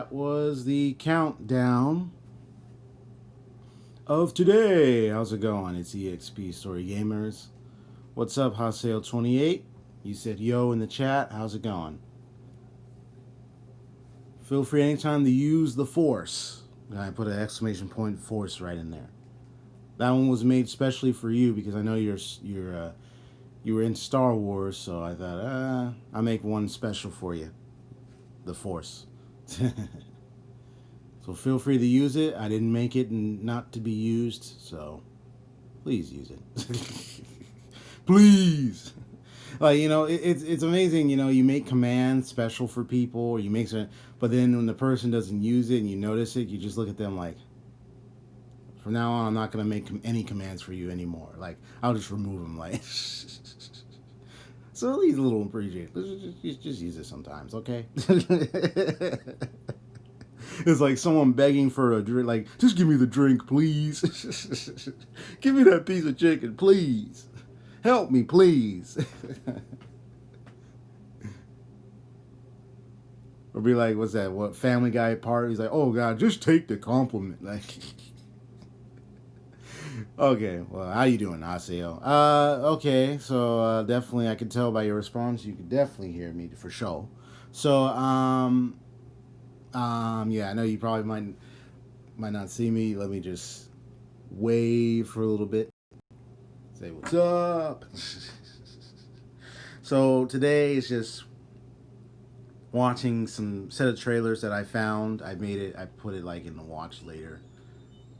that was the countdown of today. How's it going? It's EXP Story Gamers. What's up, Haseo28? You said yo in the chat. How's it going? Feel free anytime to use the Force. I put an exclamation point Force right in there. That one was made specially for you because I know you were in Star Wars, so I thought I'll make one special for you. The Force. So feel free to use it. I didn't make it not to be used, so please use it. Please. Like, you know, it's amazing, you know, you make commands special for people, or you make some, but then when the person doesn't use it and you notice it, you just look at them like, from now on, I'm not going to make any commands for you anymore. Like, I'll just remove them, like. So at least a little appreciate. Just use it sometimes, okay? It's like someone begging for a drink, like, just give me the drink, please. Give me that piece of chicken, please. Help me, please. Or be like, what's that? What Family Guy part? He's like, oh God, just take the compliment. Like, okay, well, how you doing, Aseo? Okay, so definitely, I can tell by your response, you could definitely hear me for sure. So, yeah, I know you probably might not see me. Let me just wave for a little bit. Say what's up. So today is just watching some set of trailers that I found. I put it like in the watch later.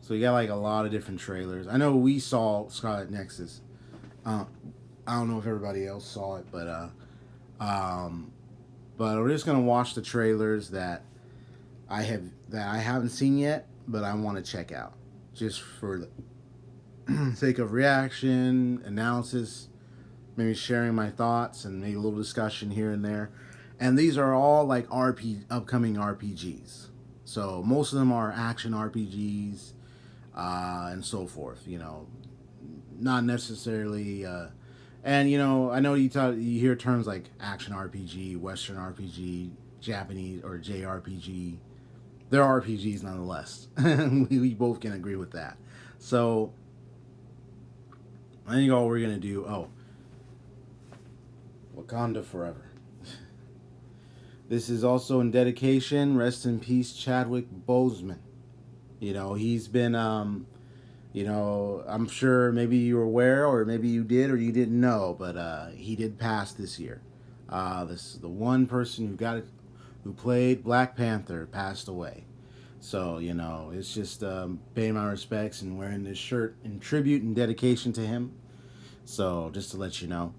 So you got like a lot of different trailers. I know we saw Scarlet Nexus. I don't know if everybody else saw it, but we're just gonna watch the trailers that I haven't seen yet, but I want to check out, just for the sake of reaction, analysis, maybe sharing my thoughts, and maybe a little discussion here and there. And these are all like upcoming RPGs. So most of them are action RPGs and so forth. You know, not necessarily. And you know, I know you hear terms like action RPG, Western RPG, Japanese or JRPG. They're RPGs nonetheless. We both can agree with that. So I think all we're gonna do. Oh, Wakanda Forever. This is also in dedication. Rest in peace, Chadwick Boseman. You know, he's been, you know, I'm sure maybe you were aware, or maybe you did, or you didn't know, but he did pass this year. The one person who played Black Panther passed away. So, you know, it's just paying my respects and wearing this shirt in tribute and dedication to him. So, just to let you know.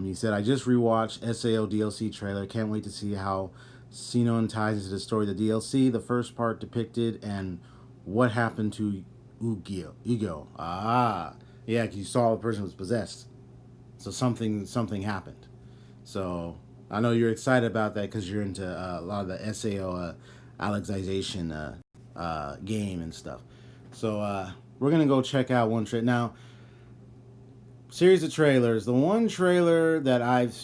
He said, I just rewatched SAO DLC trailer. Can't wait to see how Sinon ties into the story of the DLC. The first part depicted and what happened to Ego. Yeah, because you saw the person was possessed. So something happened. So I know you're excited about that because you're into a lot of the SAO Alexization game and stuff. So we're going to go check out one trailer. Now, series of trailers. The one trailer that I've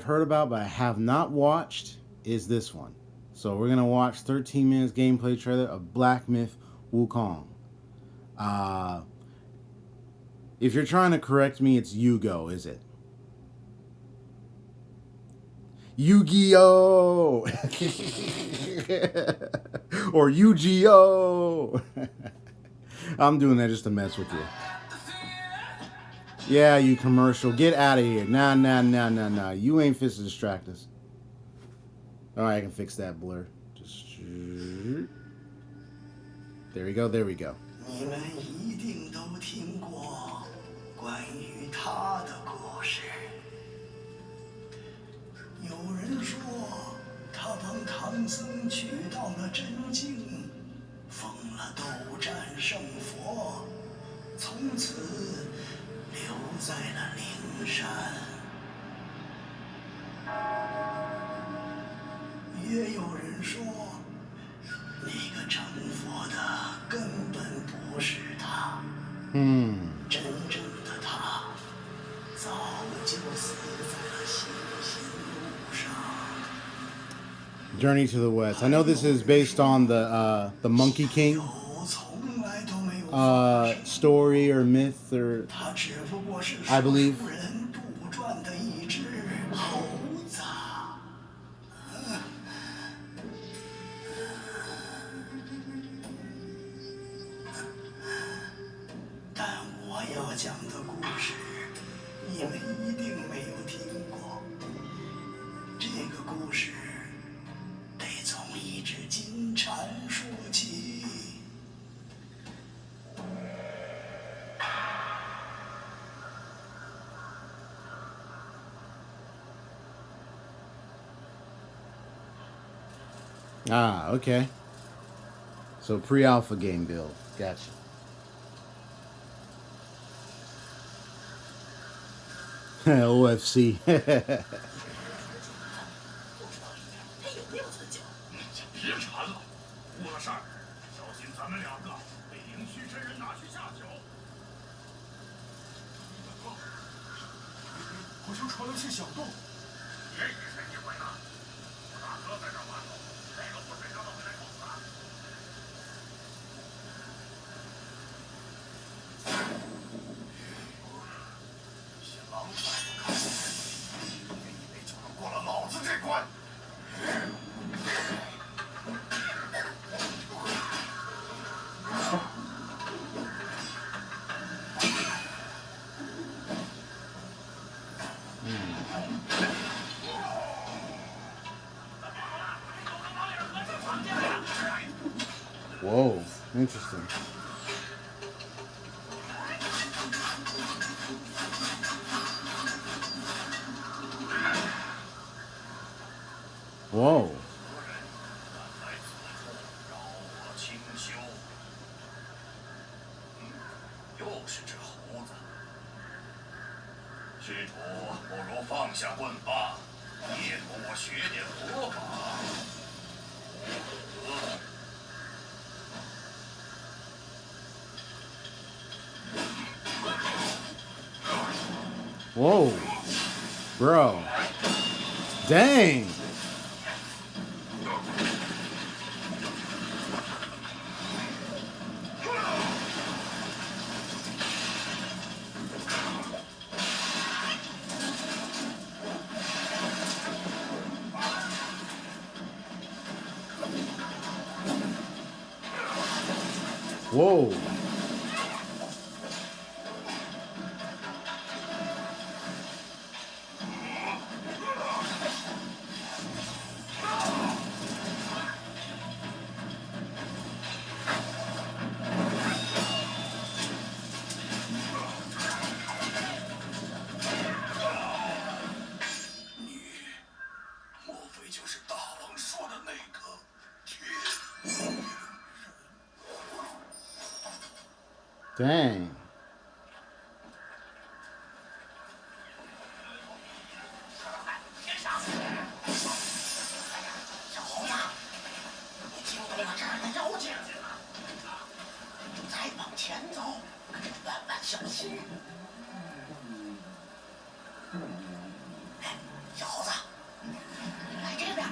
heard about, but I have not watched is this one. So we're going to watch 13 minutes gameplay trailer of Black Myth Wukong. If you're trying to correct me, it's Yugo, is it? Yu-Gi-Oh! Or Yu-Gi-Oh! I'm doing that just to mess with you. Yeah, you commercial. Get out of here. Nah. You ain't fit to distract us. Alright, I can fix that blur. Just... There we go. 你们一定都听过关于他的故事。有人说，他帮唐僧取到了真经，封了斗战胜佛，从此留在了灵山。也有人说，那个成佛的根本不是他。真正的他早就死在了行刑路上。Journey to the West. I know this is based on the Monkey King 有从来都没有发生。 story or myth or 他只不过是 I 说 believe. 书人杜撰的一只猴子。但我要讲的故事，你们一定没有听过。这个故事得从一只金蝉说起。Ah, okay. So pre-alpha game build. Gotcha. OFC. 别馋了，出了事儿，小心咱们两个被灵虚之人拿去下酒。好像传来些响动，别疑神疑鬼了。我大哥在这玩头，哪个不睡觉都会来找死啊！些狼崽子看起来，别以为就能过了老子这关。 Whoa, interesting. Whoa. 又是只猴子，施主不如放下棍棒，也同我学点佛法。 Whoa. Bro. Dang. Whoa. Dang. 小猴子，你惊动了这儿的妖精，再往前走，万万小心。哎，小猴子，来这边。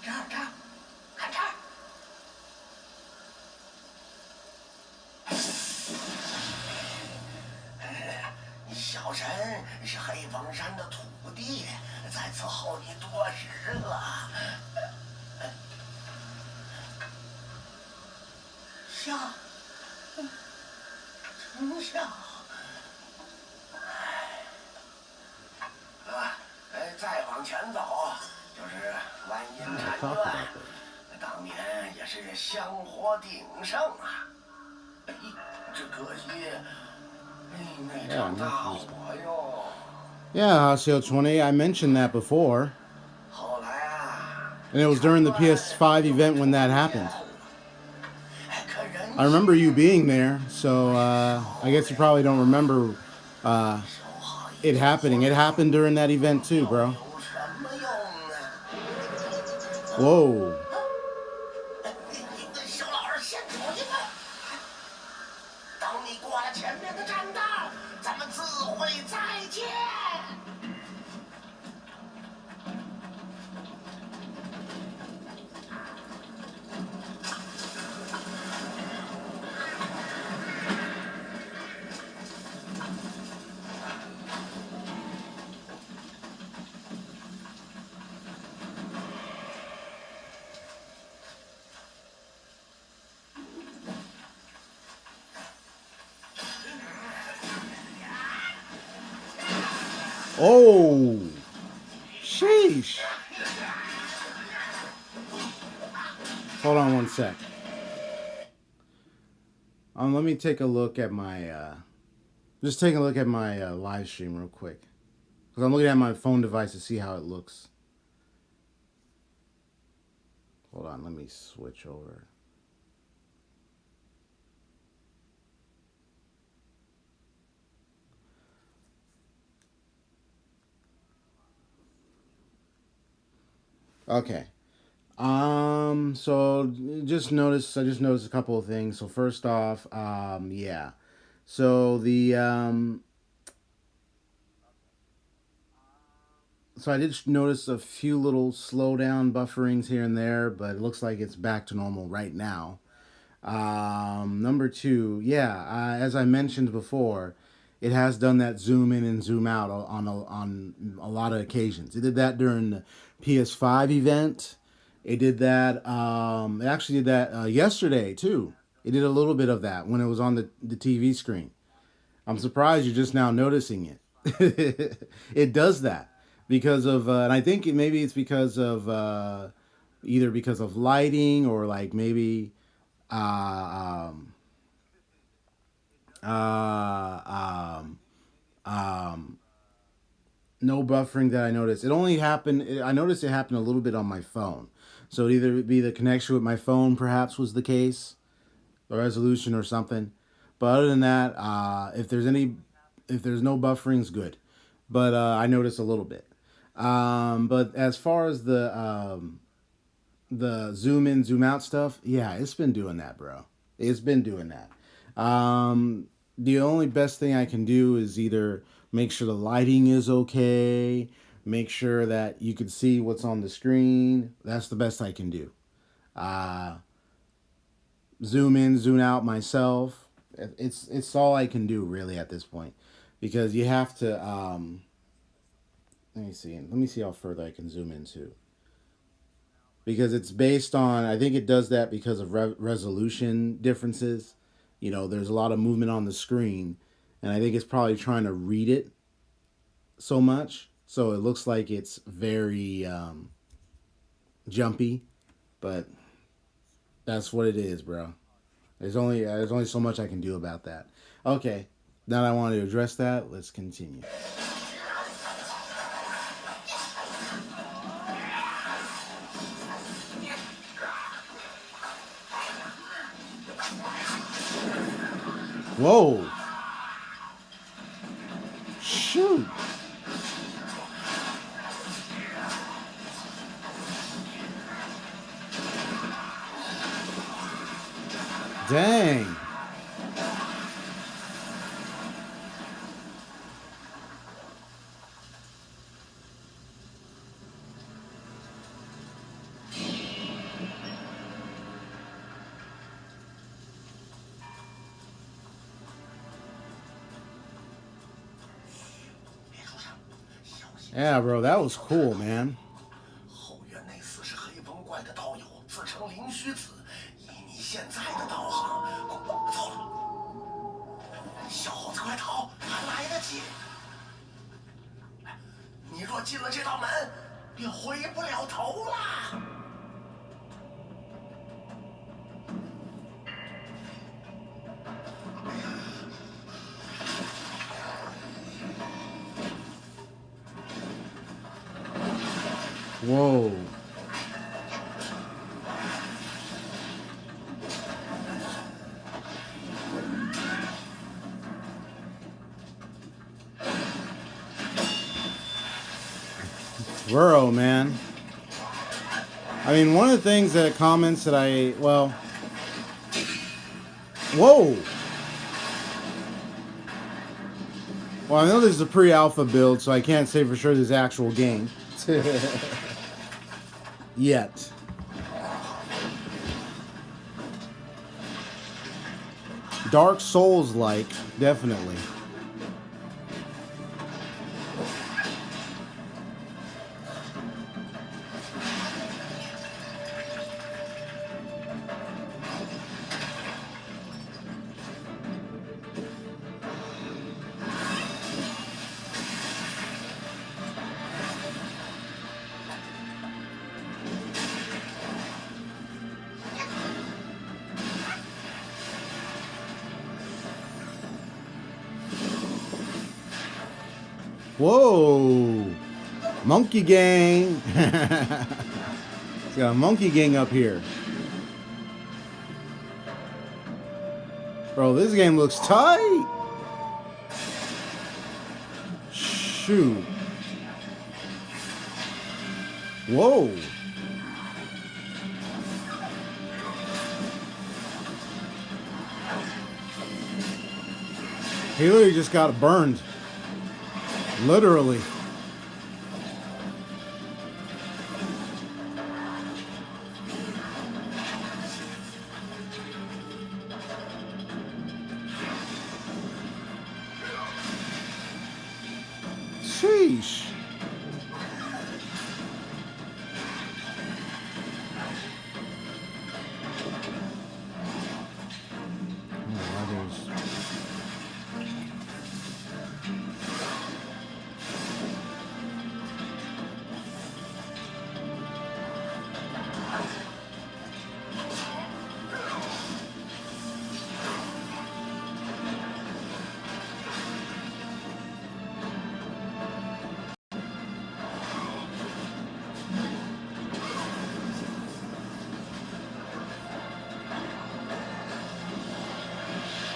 这儿，看这儿。 小神是黑风山的土地，在此候你多时了。下，丞相。再往前走就是观音禅院，当年也是香火鼎盛啊。哎，只可惜。 Yeah, House 20. I mentioned that before. And it was during the PS5 event when that happened. I remember you being there, so I guess you probably don't remember it happening. It happened during that event too, bro. Whoa. 过了前面的栈道，咱们自会再见。Oh, sheesh. Hold on one sec. Let me take a look at my, just take a look at my live stream real quick. Because I'm looking at my phone device to see how it looks. Hold on, let me switch over. Okay. So I just noticed a couple of things. So first off, yeah. So so I did notice a few little slowdown bufferings here and there, but it looks like it's back to normal right now. Number two, yeah, as I mentioned before, it has done that zoom in and zoom out on a lot of occasions. It did that during the PS5 event. It did that. It actually did that yesterday too. It did a little bit of that when it was on the TV screen. I'm surprised you're just now noticing it. It does that because of, and I think maybe it's because of either because of lighting or like maybe uh, um, uh, um, um, no buffering that I noticed. It only happened. I noticed it happened a little bit on my phone. So it'd either be the connection with my phone, perhaps was the case, the resolution or something. But other than that, if there's no buffering's good. But I noticed a little bit. But as far as the zoom in, zoom out stuff, yeah, it's been doing that, bro. It's been doing that. The only best thing I can do is either make sure the lighting is okay, make sure that you can see what's on the screen. That's the best I can do. Uh, Zoom in, zoom out myself. It's all I can do really at this point, because you have to. Let me see. Let me see how further I can zoom into. Because it's based on. I think it does that because of resolution differences. You know, there's a lot of movement on the screen, and I think it's probably trying to read it so much, so it looks like it's very jumpy, but that's what it is, bro. There's only so much I can do about that. Okay, now that I want to address that, let's continue. Whoa! Shoot! Dang! Yeah, bro, that was cool, man. 后院那厮是黑风怪的道友，自称灵虚子。以你现在的道行，走了，小猴子快逃，还来得及。你若进了这道门，便回不了头了。Whoa. Burrow, man. I mean, one of the things that comments that whoa. Well, I know this is a pre-alpha build, so I can't say for sure this is actual game. Yet. Dark Souls-like, definitely. Whoa! Monkey gang! It's got a monkey gang up here. Bro, this game looks tight! Shoot. Whoa! He literally just got burned. Literally. Sheesh.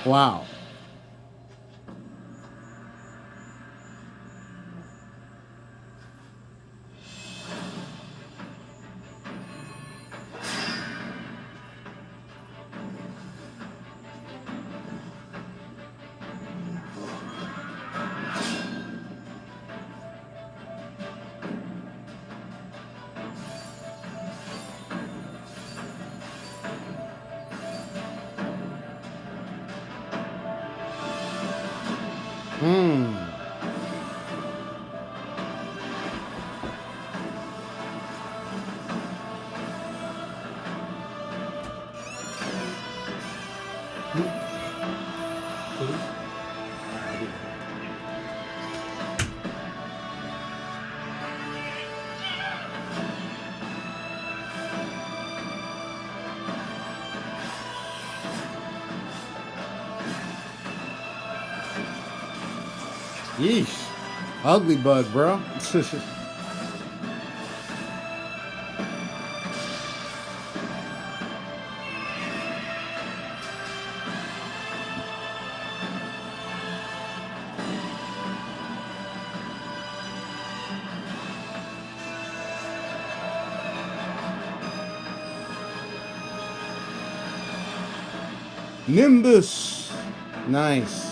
Wow. Yeesh. Ugly bug, bro. Nimbus. Nice.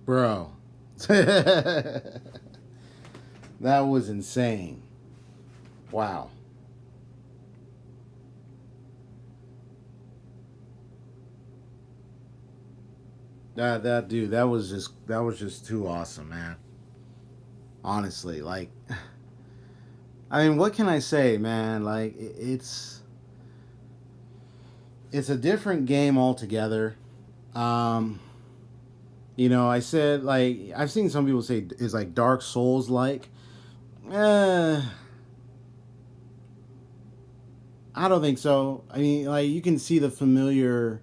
Bro. That was insane. Wow. That dude, that was just too awesome, man. Honestly, like, I mean, what can I say, man? Like, it's a different game altogether. Um, I said, like, I've seen some people say it's like Dark Souls like. Eh, I don't think so. I mean, like, you can see the familiar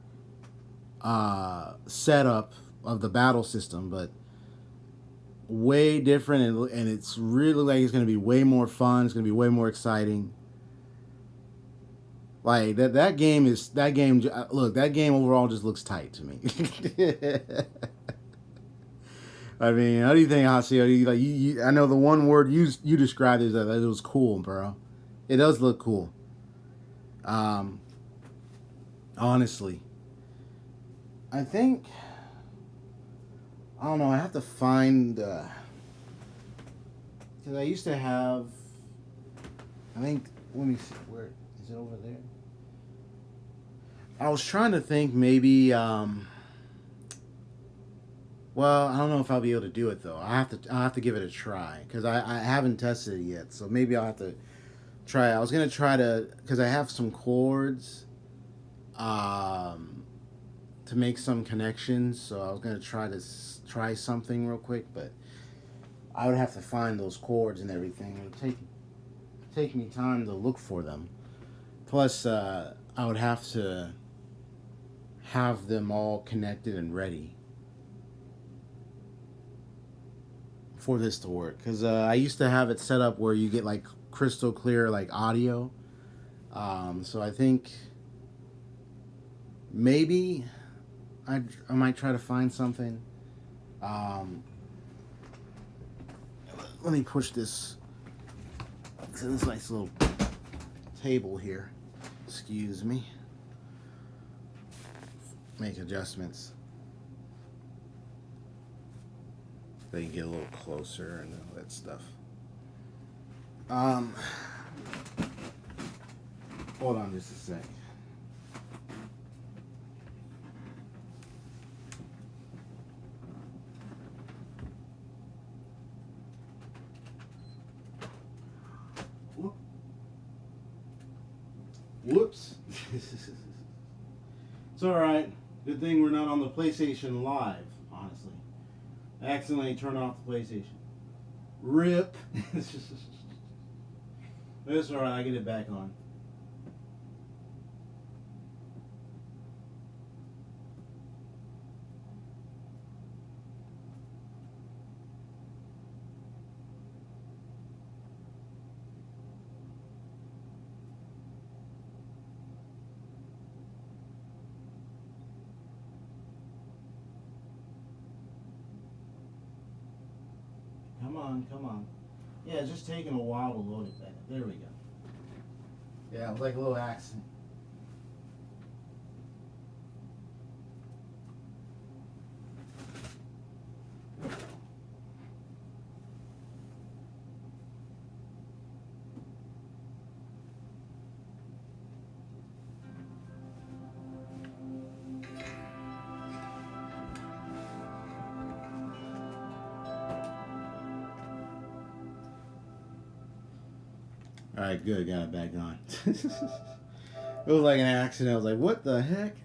setup of the battle system, but way different, and it's really like it's going to be way more fun. It's going to be way more exciting. Like that game is that game. Look, that game overall just looks tight to me. I mean, how do you think, Hasio? I know the one word you described is that it was cool, bro. It does look cool. Um, Honestly, I think I don't know. I have to find because I used to have. I think let me see where is it over there. I was trying to think maybe. Well, I don't know if I'll be able to do it though. I'll have to give it a try because I haven't tested it yet. So maybe I'll have to try it. I was gonna try to because I have some chords, to make some connections. So I was gonna try something real quick, but I would have to find those chords and everything. It would take me time to look for them. Plus, I would have to have them all connected and ready for this to work. Because I used to have it set up where you get like crystal clear like audio. So I think maybe I might try to find something. Let me push this to this nice little table here. Excuse me. Make adjustments. They can get a little closer and all that stuff. Hold on just a sec. Whoops. It's alright. Good thing we're not on the PlayStation Live, honestly. I accidentally turned off the PlayStation. RIP. It's alright, I get it back on. Come on. Yeah, it's just taking a while to load it back. There we go. Yeah, it was like a little accident. All right, good. Got it back on. It was like an accident. I was like, what the heck?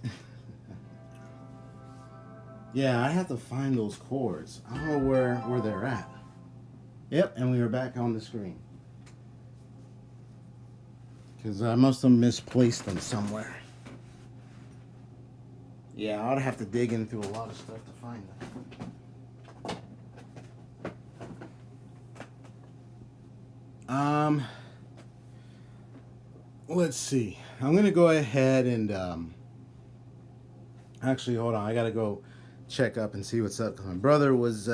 Yeah, I have to find those chords. I don't know where they're at. Yep, and we were back on the screen. Because I must have misplaced them somewhere. Yeah, I'd have to dig in through a lot of stuff to find them. Let's see. I'm gonna go ahead and actually hold on. I gotta go check up and see what's up. Cause my brother was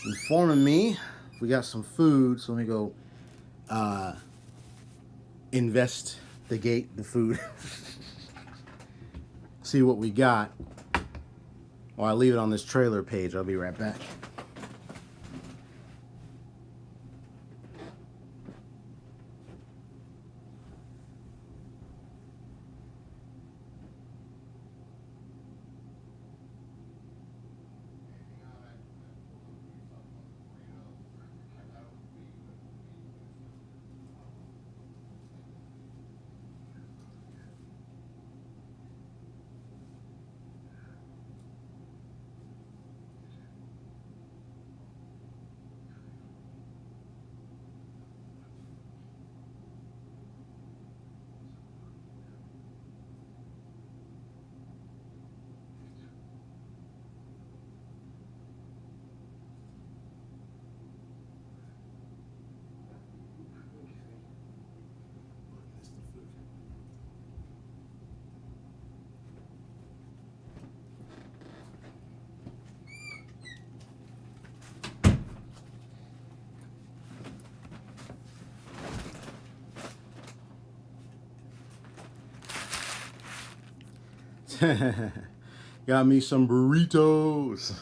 informing me we got some food, so let me go investigate the food. See what we got. Well, I leave it on this trailer page. I'll be right back. Got me some burritos.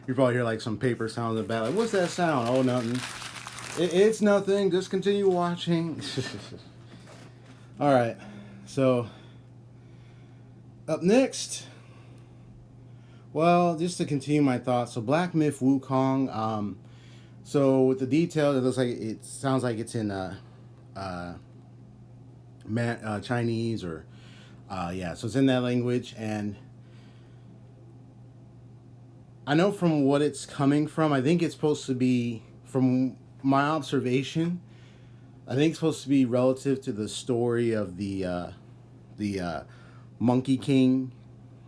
You probably hear like some paper sounds in the back. Like, what's that sound? Oh, nothing. It's nothing. Just continue watching. All right. So, up next. Well, just to continue my thoughts. So, Black Myth Wukong. So, with the details, it sounds like it's in Chinese or yeah. So it's in that language, and I know from what it's coming from. I think it's supposed to be, from my observation, I think it's supposed to be relative to the story of the Monkey King,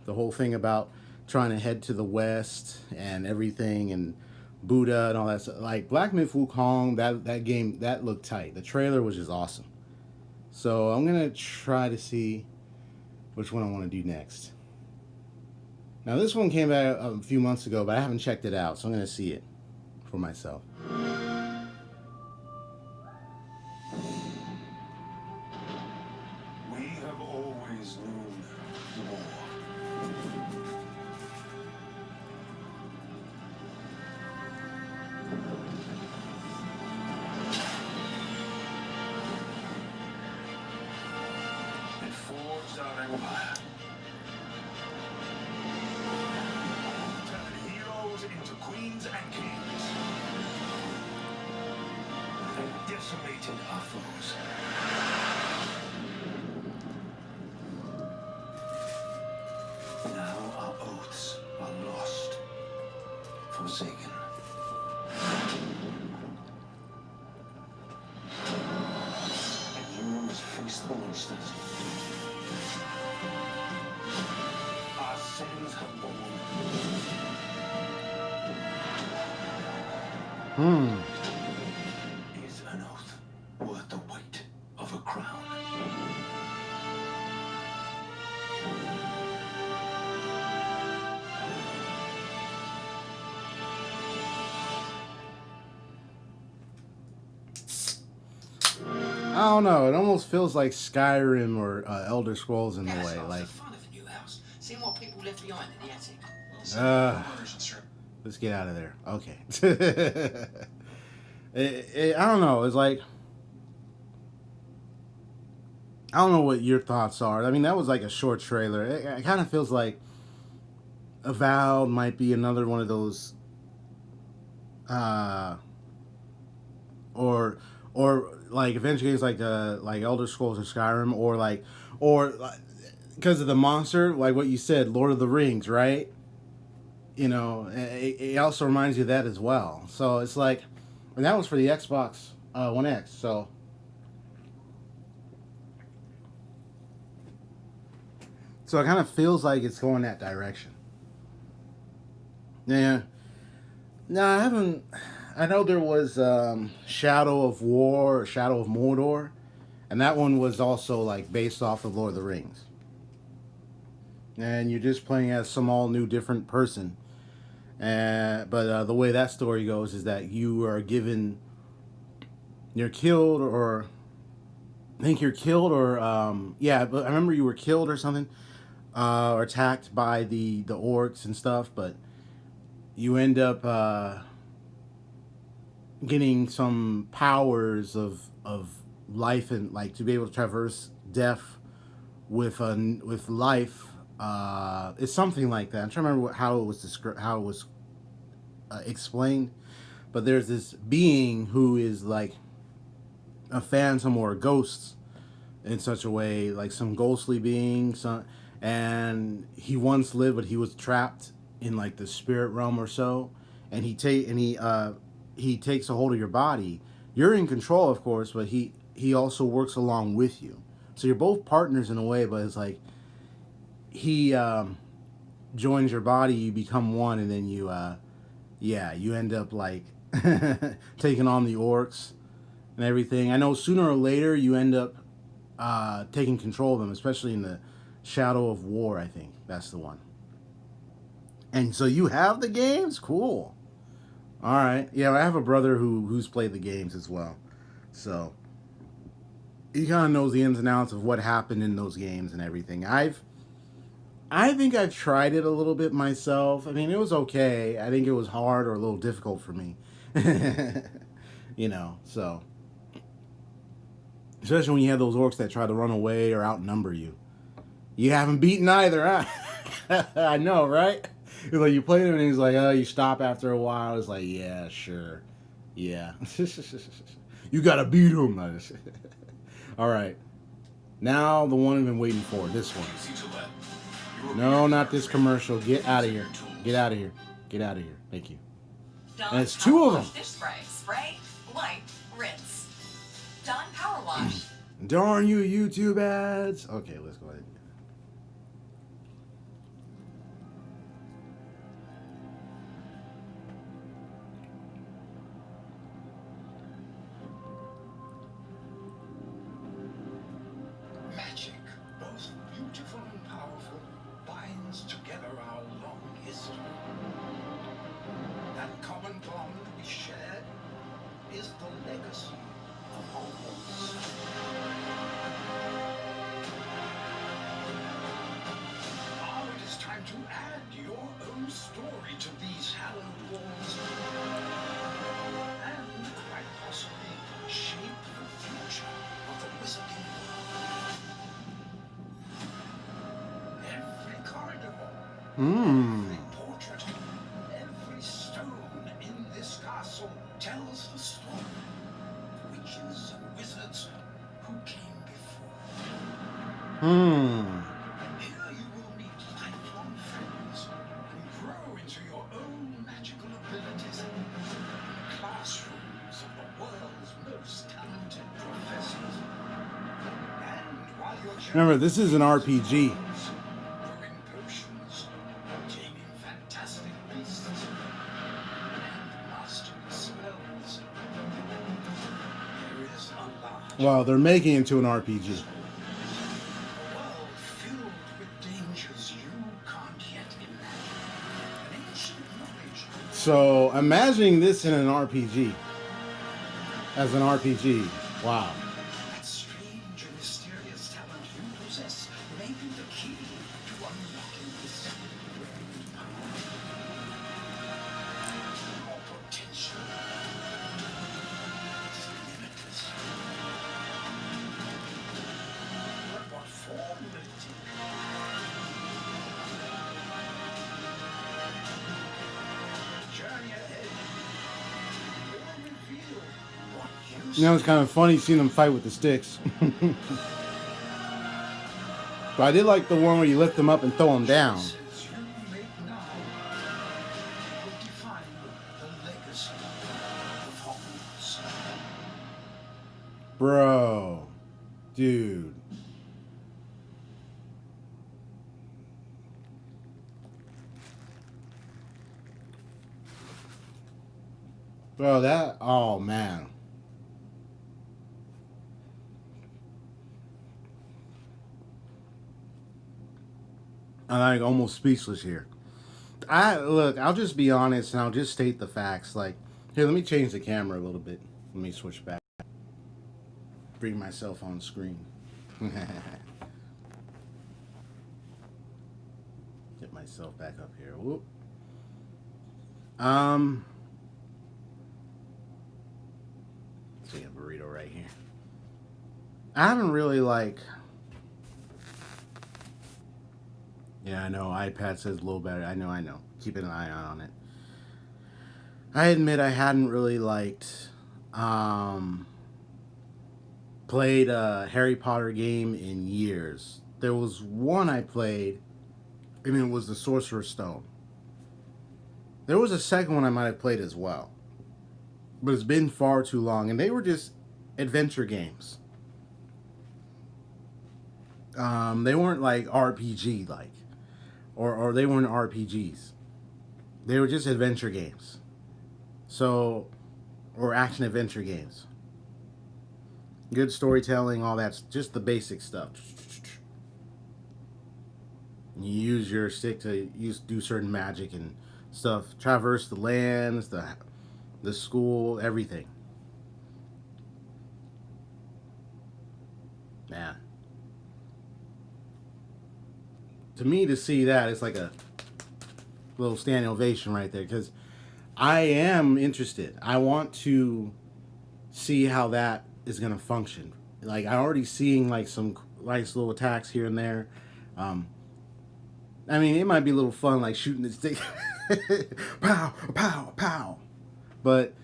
the whole thing about trying to head to the west and everything, and Buddha and all that stuff. Like Black Myth Wukong, that game, that looked tight. The trailer was just awesome. So I'm gonna try to see which one I want to do next. Now this one came out a few months ago, but I haven't checked it out, so I'm gonna see it for myself. We have always known war. It forged our empire. Turned heroes into queens and kings. And decimated our foes. Now our oaths are lost, forsaken. And you must face the monsters. Our sins have borne. Is an oath worth the weight of a crown? I don't know. It almost feels like Skyrim or Elder Scrolls in a way. Like, the fun of a new house. Seeing what people left behind in the attic. let's get out of there. Okay. I don't know. It's like, I don't know what your thoughts are. I mean, that was like a short trailer. It kind of feels like Avowed might be another one of those, or like adventure games like Elder Scrolls or Skyrim, or because of the monster, like what you said, Lord of the Rings, right? You know, it also reminds you of that as well. So it's like, and that was for the Xbox One X. So it kind of feels like it's going that direction. Yeah. No, I haven't. I know there was Shadow of War, or Shadow of Mordor, and that one was also like based off of Lord of the Rings. And you're just playing as some all new different person. But the way that story goes is that you're killed, or I think you're killed, or yeah, but I remember you were killed or something, or attacked by the orcs and stuff, but you end up getting some powers of life, and like to be able to traverse death with life. It's something like that. I'm trying to remember how it was explained, but there's this being who is like a phantom or a ghost in such a way, like some ghostly being, and he once lived, but he was trapped in like the spirit realm or so, and he takes a hold of your body. You're in control, of course, but he also works along with you, so you're both partners in a way. But it's like he joins your body, you become one, and then you end up like taking on the orcs and everything. I know sooner or later you end up taking control of them, especially in the Shadow of War. I think that's the one. And so you have the games? Cool. All right. Yeah, I have a brother who's played the games as well, so he kind of knows the ins and outs of what happened in those games and everything. I've I think I tried it a little bit myself. I mean, it was okay. I think it was hard or a little difficult for me. You know, so. Especially when you have those orcs that try to run away or outnumber you. You haven't beaten either, huh? I know, right? It's like you play them and he's like, oh, you stop after a while. It's like, yeah, sure. Yeah. You gotta beat him. All right. Now the one I've been waiting for. This one. No, not this commercial. Get out of here. Get out of here. Get out of here. Thank you. And it's two of them. Dish spray. Spray, wipe, rinse. Dawn Power Wash. Darn you, YouTube ads. Okay, let's go ahead. Magic, both beautiful and powerful, binds together our long history. That common bond we share is the legacy of Hogwarts. Now it is time to add your own story to these hallowed walls. And quite possibly shape the future of the wizarding world. Every corridor, every portrait, every stone in this castle tells the story of witches and wizards who came before. Here you will meet lifelong friends and grow into your own magical abilities in the classrooms of the world's most talented professors. And while your Remember, this is an RPG. brewing potions, taming fantastic beasts, and mastering spells, there is a large Well, they're making it into an RPG. world filled with dangers you can't yet imagine. An ancient knowledge So, imagining this in an RPG. As an RPG. Wow. that strange and mysterious talent you possess may be the key to unlocking this secret power. Your potential is limitless. But what form will it take? Journey ahead will reveal what you You know, it's kind of funny seeing them fight with the sticks. But I did like the one where you lift them up and throw them down. choices you make now will define the legacy of Hogwarts. Bro. Dude. Bro, that... Oh, man. I'm like almost speechless here. Look, I'll just be honest and I'll just state the facts. Like, here, let me change the camera a little bit. Let me switch back. Bring myself on screen. Get myself back up here. Whoop. See a burrito right here. I haven't really like. Yeah, I know. iPad says low battery. I know. Keeping an eye on it. I admit I hadn't really liked played a Harry Potter game in years. There was one I played. I mean, it was the Sorcerer's Stone. There was a second one I might have played as well. But it's been far too long. And they were just adventure games. They weren't like RPG like. Or they weren't RPGs. They were just adventure games. So, or action adventure games. Good storytelling, all that's just the basic stuff. You use your stick to do certain magic and stuff. Traverse the lands, the school, everything. Man. to me, to see that, it's like a little standing ovation right there, because I am interested. I want to see how that is going to function. Like, I'm already seeing like some nice little attacks here and there. I mean, it might be a little fun, like shooting the stick, pow, pow, pow. But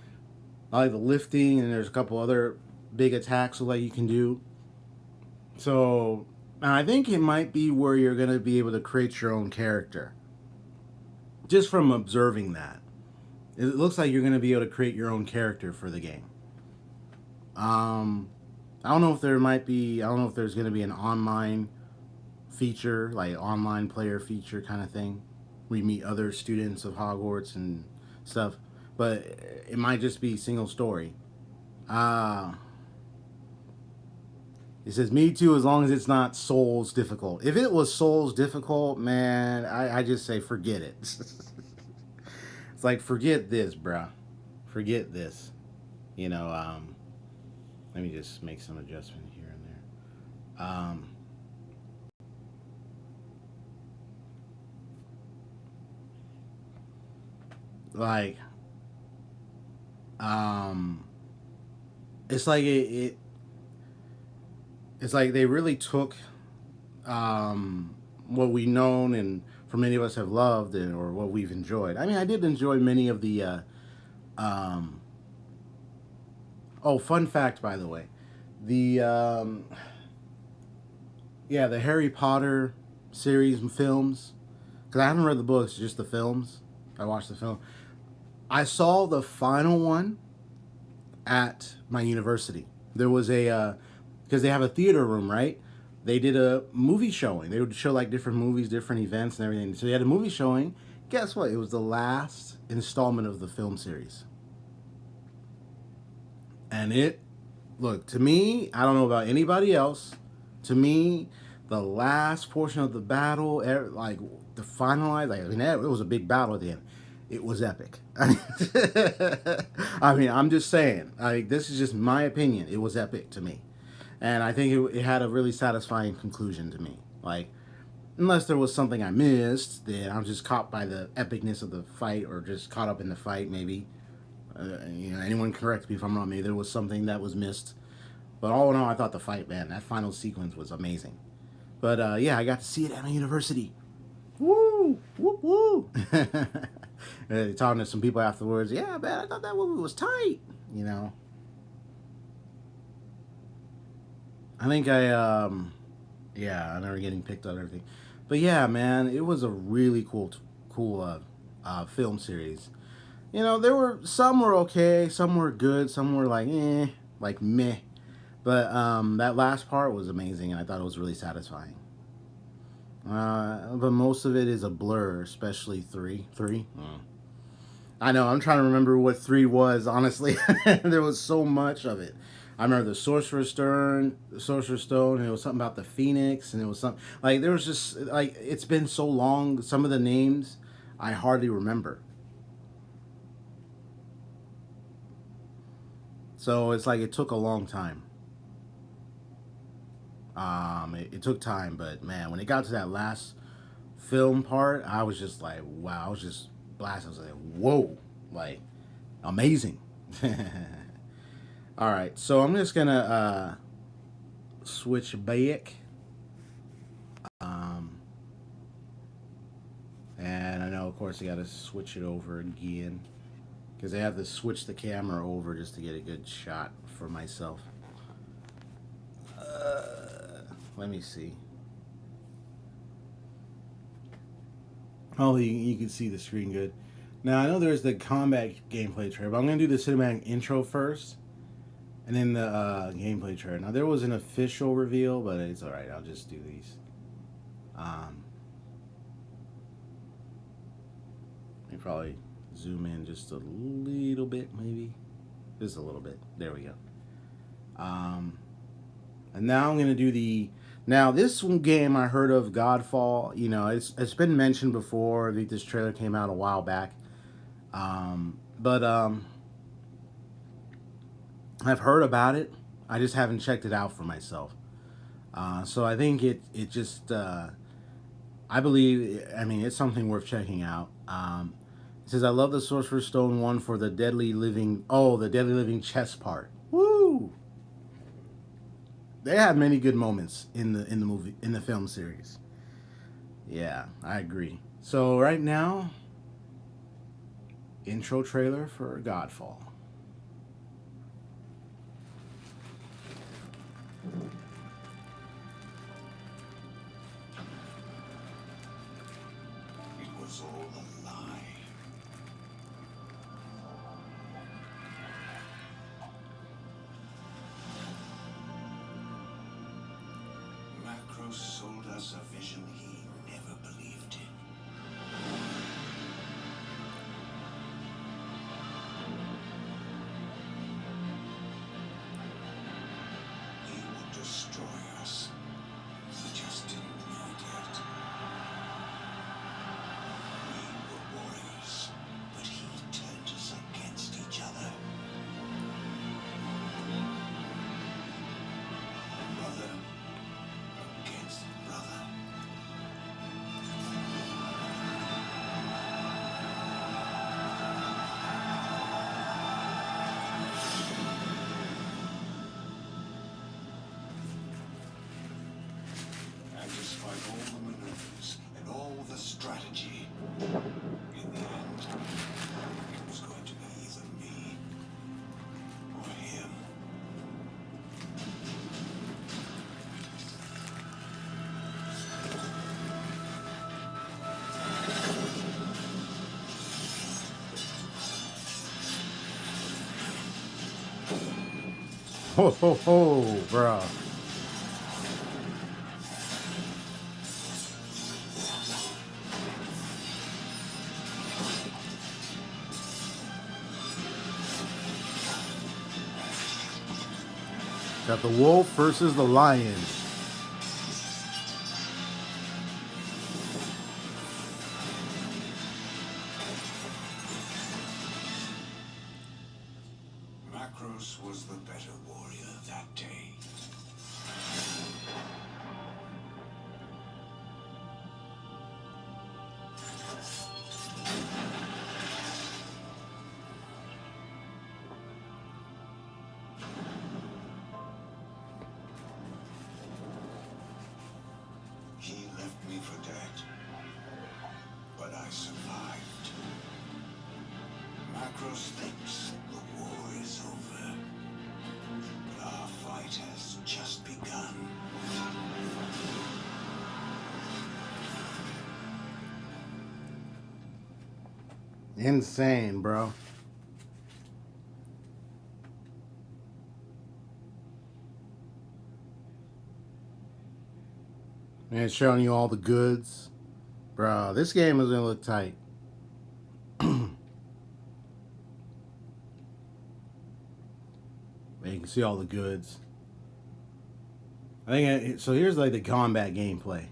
I like the lifting, and there's a couple other big attacks that you can do. So I think it might be where you're going to be able to create your own character. Just from observing that, it looks like you're going to be able to create your own character for the game. I don't know if there might be. I don't know if there's going to be an online feature, like online player feature kind of thing. We meet other students of Hogwarts and stuff, but it might just be single story. It says, me too, as long as it's not Souls difficult. If it was Souls difficult, man, I just say forget it. It's like, forget this, bruh. Forget this. You know, let me just make some adjustment here and there. Like, it's like it's like they really took what we've known and for many of us have loved, and or what we've enjoyed. I mean, I did enjoy many of the oh, fun fact, by the way, the the Harry Potter series and films, because I haven't read the books, just the films. I watched the film. I saw the final one at my university. There was a because they have a theater room, right? They did a movie showing. They would show like different movies, different events, and everything. So they had a movie showing. Guess what? It was the last installment of the film series. And it, look, to me, I don't know about anybody else, to me, the last portion of the battle, like the finalize, like, I mean, it was a big battle at the end. It was epic. I mean, I'm just saying, like, this is just my opinion. It was epic to me. And I think it had a really satisfying conclusion to me. Like, unless there was something I missed, then I'm just caught by the epicness of the fight, or just caught up in the fight, maybe. You know, anyone correct me if I'm wrong. Maybe there was something that was missed. But all in all, I thought the fight, man, that final sequence was amazing. But yeah, I got to see it at my university. Woo! Woo! Woo! Talking to some people afterwards. Yeah, man, I thought that movie was tight. You know. I think I remember getting picked on everything. But yeah, man, it was a really cool film series. You know, there were some were okay, some were good, some were like like meh. But that last part was amazing, and I thought it was really satisfying. But most of it is a blur, especially 3. 3? I know, I'm trying to remember what 3 was, honestly. There was so much of it. I remember the Sorcerer's Stone, and it was something about the Phoenix, and it was something, like, there was just, like, it's been so long, some of the names I hardly remember. So it's like it took a long time. It took time, but man, when it got to that last film part, I was just like, wow, I was just blasted. I was like, whoa, like, amazing. All right, so I'm just gonna switch back. And I know, of course, I gotta switch it over again, because I have to switch the camera over just to get a good shot for myself. Let me see. Oh, you can see the screen good. Now, I know there's the combat gameplay trailer, but I'm going to do the cinematic intro first, and then the gameplay trailer. Now, there was an official reveal, but it's alright. I'll just do these. Let me probably zoom in just a little bit, maybe. Just a little bit. There we go. And now I'm going to do the... Now, this game I heard of, Godfall, you know, it's been mentioned before. I think this trailer came out a while back. But I've heard about it. I just haven't checked it out for myself. So I think it just... I believe, I mean, it's something worth checking out. It says, I love the Sorcerer's Stone one for the deadly living, the deadly living chess part. Woo! They have many good moments in the film series. Yeah, I agree. So right now, intro trailer for Godfall. It was all a lie. Macros sold us a vision he never believed in. He would destroy us. He just didn't know it yet. We were warriors, but he turned us against each other. Brother against brother. And despite all the maneuvers and all the strategy, in the end, it was going to be either me or him. Ho ho ho, bro. Got the wolf versus the lion. Macros was the better warrior that day. He left me for dead, but I survived. Macros thinks the war is over, but our fight has just begun. Insane, bro. And it's showing you all the goods. Bro, this game is gonna look tight. You can see all the goods. I think so. Here's like the combat gameplay.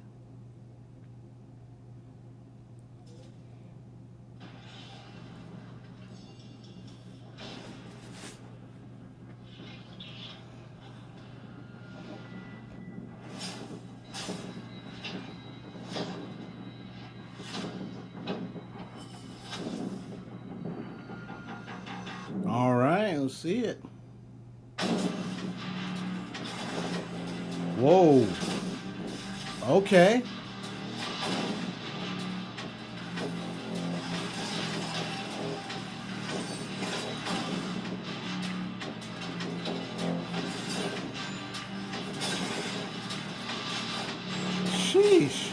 All right, let's see it. Whoa. Okay. Sheesh.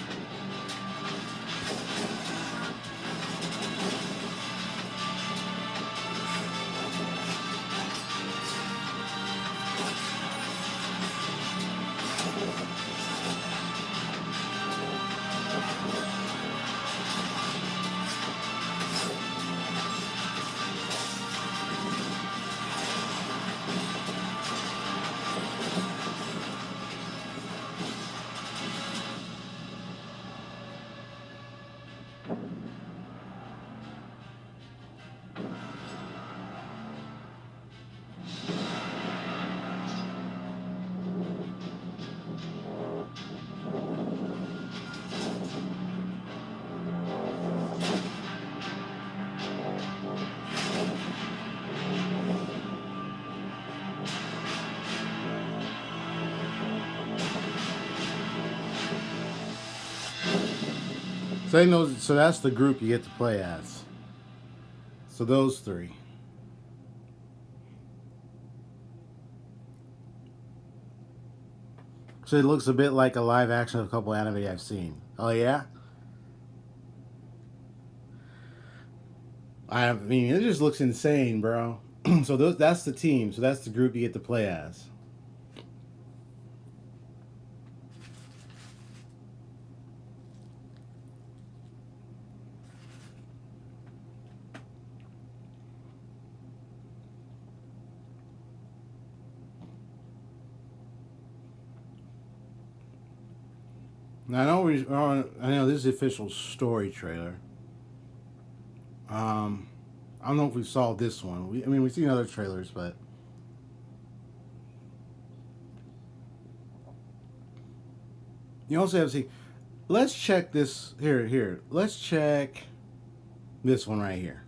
So, so that's the group you get to play as. So those three. So it looks a bit like a live action of a couple anime I've seen. Oh yeah? I mean, it just looks insane, bro. So that's the team. So that's the group you get to play as. Now, I know this is the official story trailer. I don't know if we saw this one. We've seen other trailers, but you also have to see. Let's check this here. Let's check this one right here.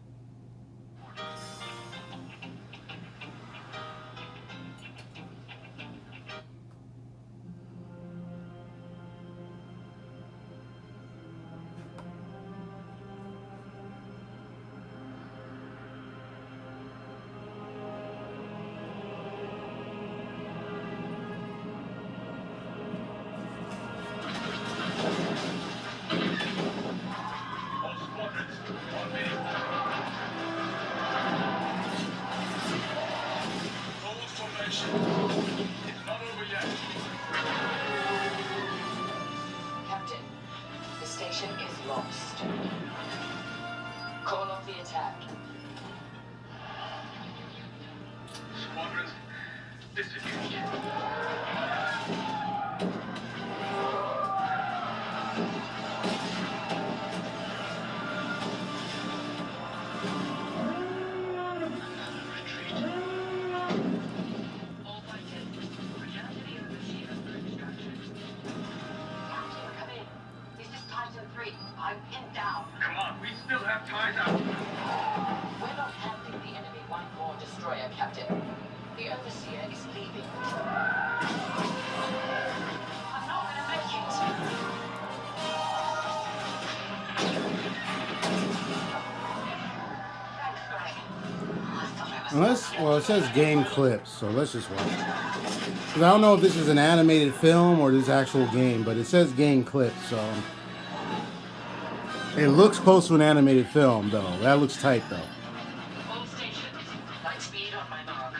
Captain, the station is lost. Call off the attack. Squadron, this is you. I'm pinned down. Come on, we still have ties out. We're not handing the enemy one more destroyer, Captain. The Overseer is leaving. I'm not gonna make it. Thanks, Greg. I thought I was... Well, it says game clips, so let's just watch it. 'Cause I don't know if this is an animated film or this actual game, but it says game clips, so it looks close to an animated film, though. That looks tight, though. All stations, light speed on my mark.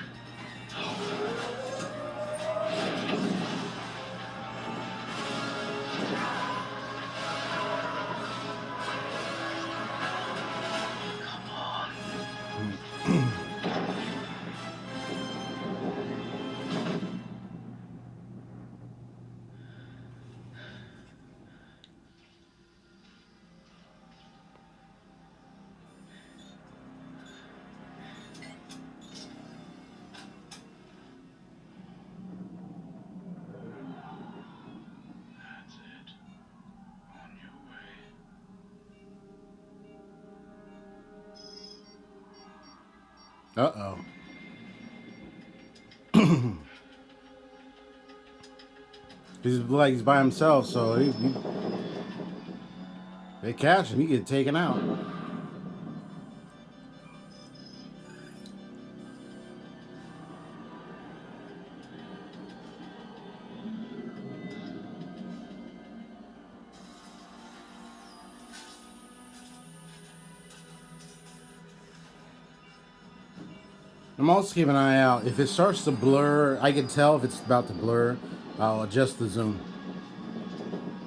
That's it. On your way. Uh-oh. He's like he's by himself, so they catch him, he get taken out. I'm also keeping an eye out. If it starts to blur, I can tell if it's about to blur. I'll adjust the zoom.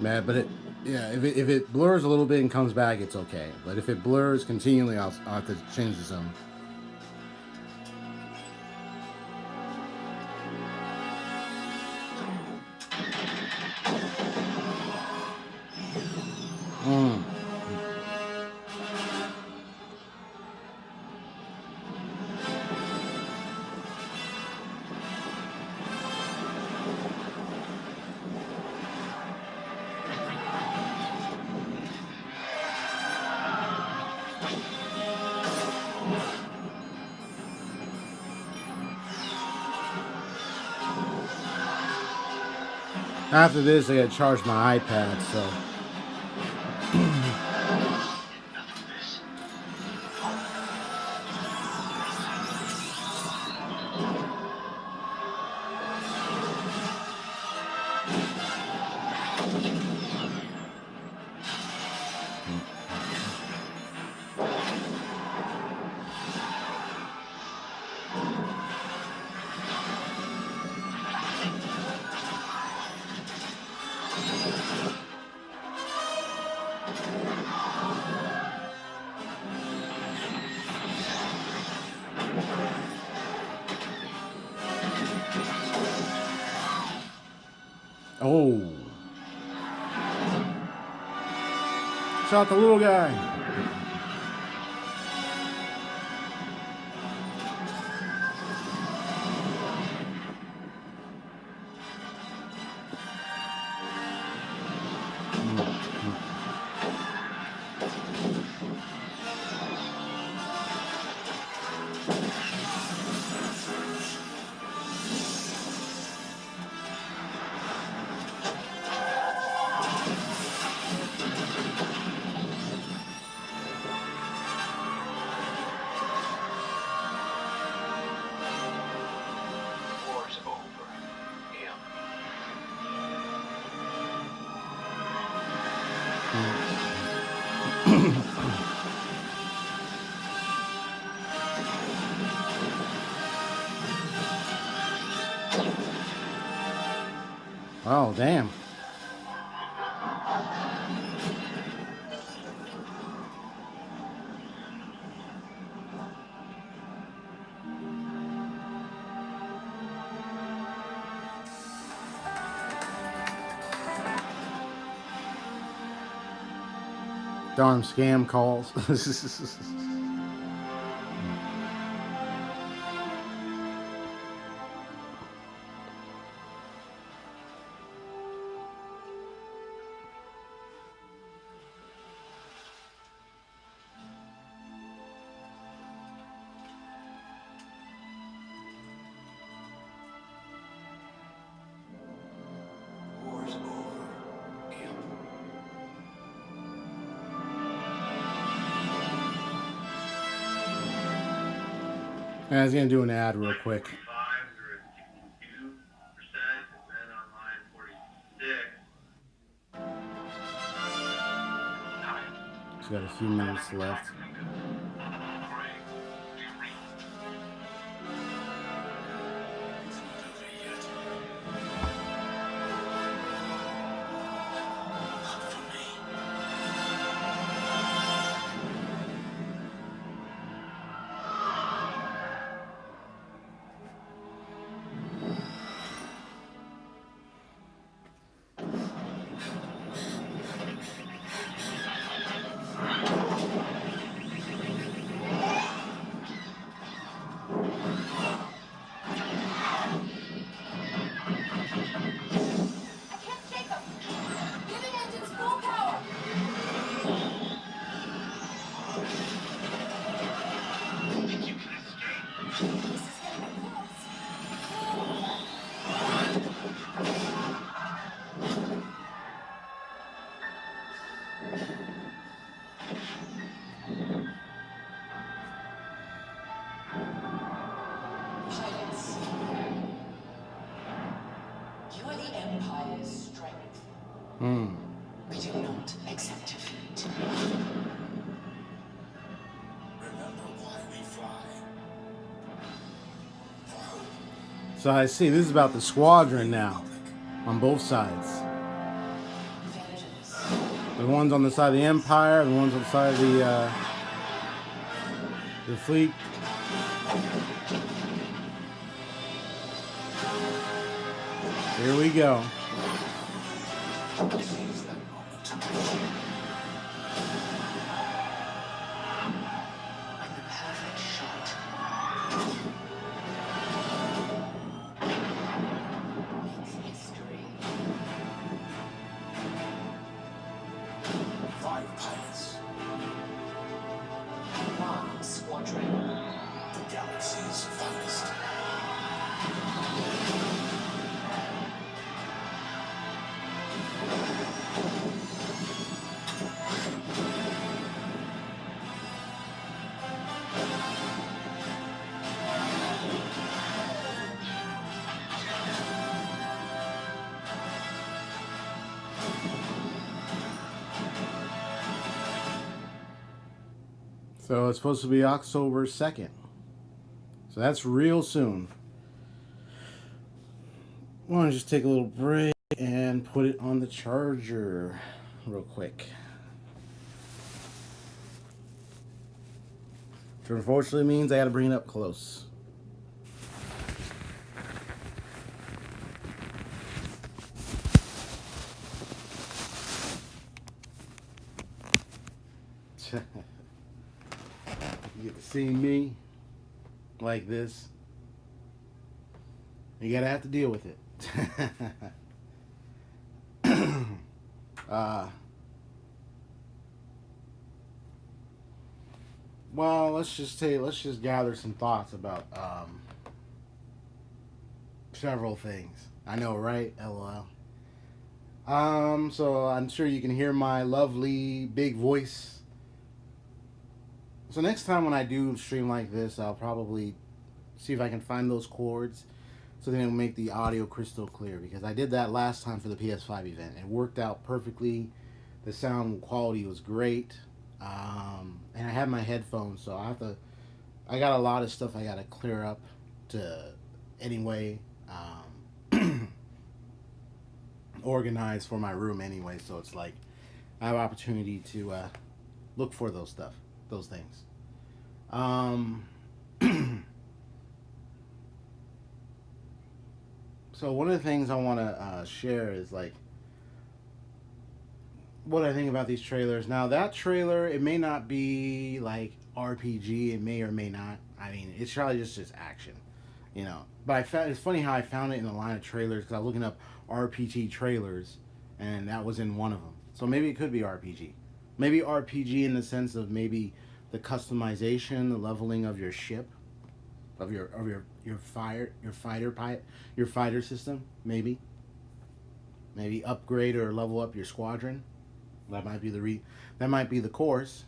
Man, but if it blurs a little bit and comes back, it's okay. But if it blurs continually, I'll have to change the zoom. After this, I gotta charge my iPad, so Oh. Shot the little guy. War's over. Him. Oh, damn. Darn scam calls. War's over. Him. I was gonna do an ad real quick. 5, you're at 62%, and then on line 46. Just got a few minutes left. I can't take them. Giving engines full power. Think you can escape? This is getting close. Pilots, you are the Empire's strength. Hmm. We do not accept defeat. Remember why we fly. So I see this is about the Squadron now, on both sides. Vengeance. The ones on the side of the Empire, the ones on the side of the fleet. Here we go. Seize that moment. I'm the perfect shot. Makes history. 5 pilots. 1 squadron. The galaxy's finest. So it's supposed to be October 2nd. So that's real soon. I want to just take a little break and put it on the charger real quick. Which unfortunately means I got to bring it up close. You get to see me like this. You gotta have to deal with it. Well, let's just gather some thoughts about several things. I know, right? LOL. So I'm sure you can hear my lovely big voice. So next time when I do stream like this, I'll probably see if I can find those chords so then it'll make the audio crystal clear, because I did that last time for the PS5 event. It worked out perfectly. The sound quality was great. And I have my headphones, so I got a lot of stuff I gotta clear up to anyway organize for my room anyway, so it's like I have opportunity to look for those things. So one of the things I want to share is like what I think about these trailers. Now that trailer, it may not be like RPG, it may or may not. I mean, it's probably just action, you know. But it's funny how I found it in the line of trailers, because I was looking up RPG trailers, and that was in one of them. So maybe it could be RPG. Maybe RPG in the sense of maybe the customization, the leveling of your ship, of your fighter system. Maybe upgrade or level up your squadron. That might be the course.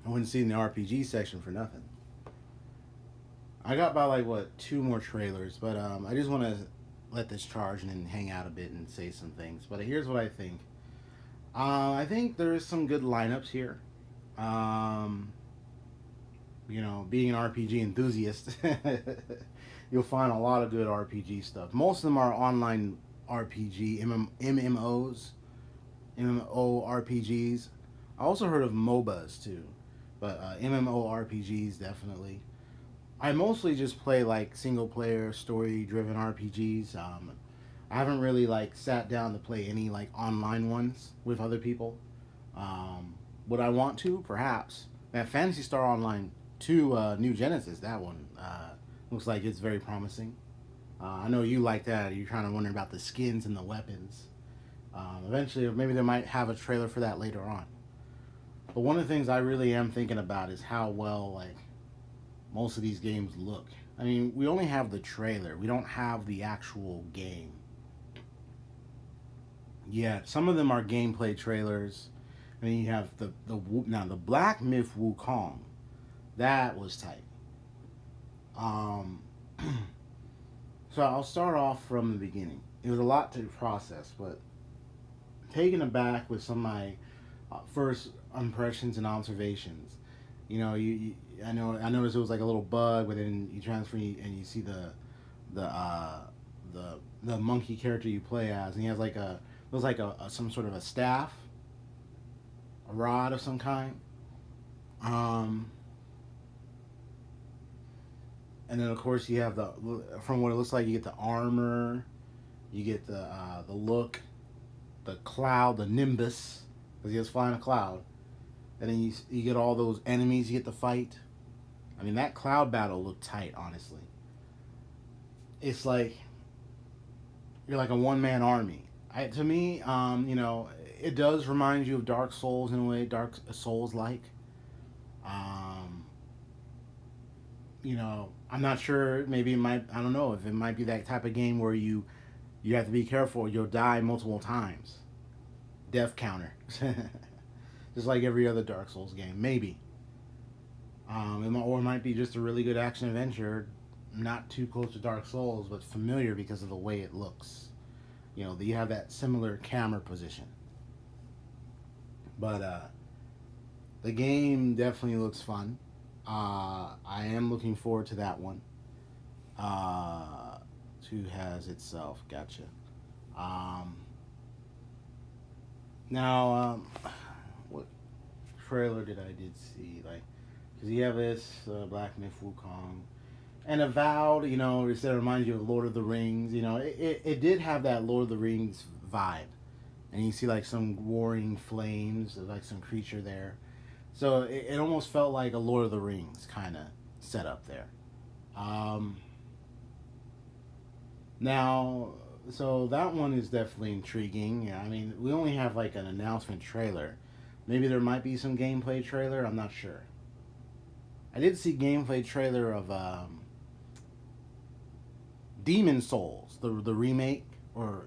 I wouldn't see in the RPG section for nothing. I got about like 2 more trailers, but I just want to let this charge and then hang out a bit and say some things. But here's what I think. I think there's some good lineups here. You know, being an RPG enthusiast, you'll find a lot of good RPG stuff. Most of them are online RPG, MMORPGs. I also heard of MOBAs too, but MMORPGs definitely. I mostly just play like single player story driven RPGs. I haven't really like sat down to play any like online ones with other people. Would I want to? Perhaps. That Phantasy Star Online 2 New Genesis, that one looks like it's very promising. I know you like that. You're kind of wondering about the skins and the weapons. Eventually, maybe they might have a trailer for that later on. But one of the things I really am thinking about is how well like most of these games look. I mean, we only have the trailer. We don't have the actual game. Yeah, some of them are gameplay trailers. And then you have the Black Myth Wukong. That was tight. So I'll start off from the beginning. It was a lot to process, but taken aback with some of my first impressions and observations. You know, I noticed it was like a little bug, but then you transfer and you see the monkey character you play as, and he has like some sort of a staff, a rod of some kind. And then of course you have from what it looks like, you get the armor, you get the look, the cloud, the nimbus, because he was flying a cloud, and then you get all those enemies you get to fight. I mean, that cloud battle looked tight, honestly. It's like you're like a one-man army. To me, you know, it does remind you of Dark Souls in a way, Dark Souls like. You know, I'm not sure. Maybe it might. I don't know if it might be that type of game where you have to be careful. You'll die multiple times. Death counter, just like every other Dark Souls game. Maybe. Or it might be just a really good action adventure, not too close to Dark Souls, but familiar because of the way it looks. You know, you have that similar camera position. But the game definitely looks fun. I am looking forward to that one. 2 has itself. Gotcha. Now, what trailer did I see? Like, because you have this Black Myth Wukong and Avowed. You know, it reminds you of Lord of the Rings. You know, it did have that Lord of the Rings vibe, and you see like some warring flames, like some creature there. So it almost felt like a Lord of the Rings kind of setup there. Now, so that one is definitely intriguing. I mean, we only have like an announcement trailer. Maybe there might be some gameplay trailer. I'm not sure. I did see gameplay trailer of Demon Souls, the remake, or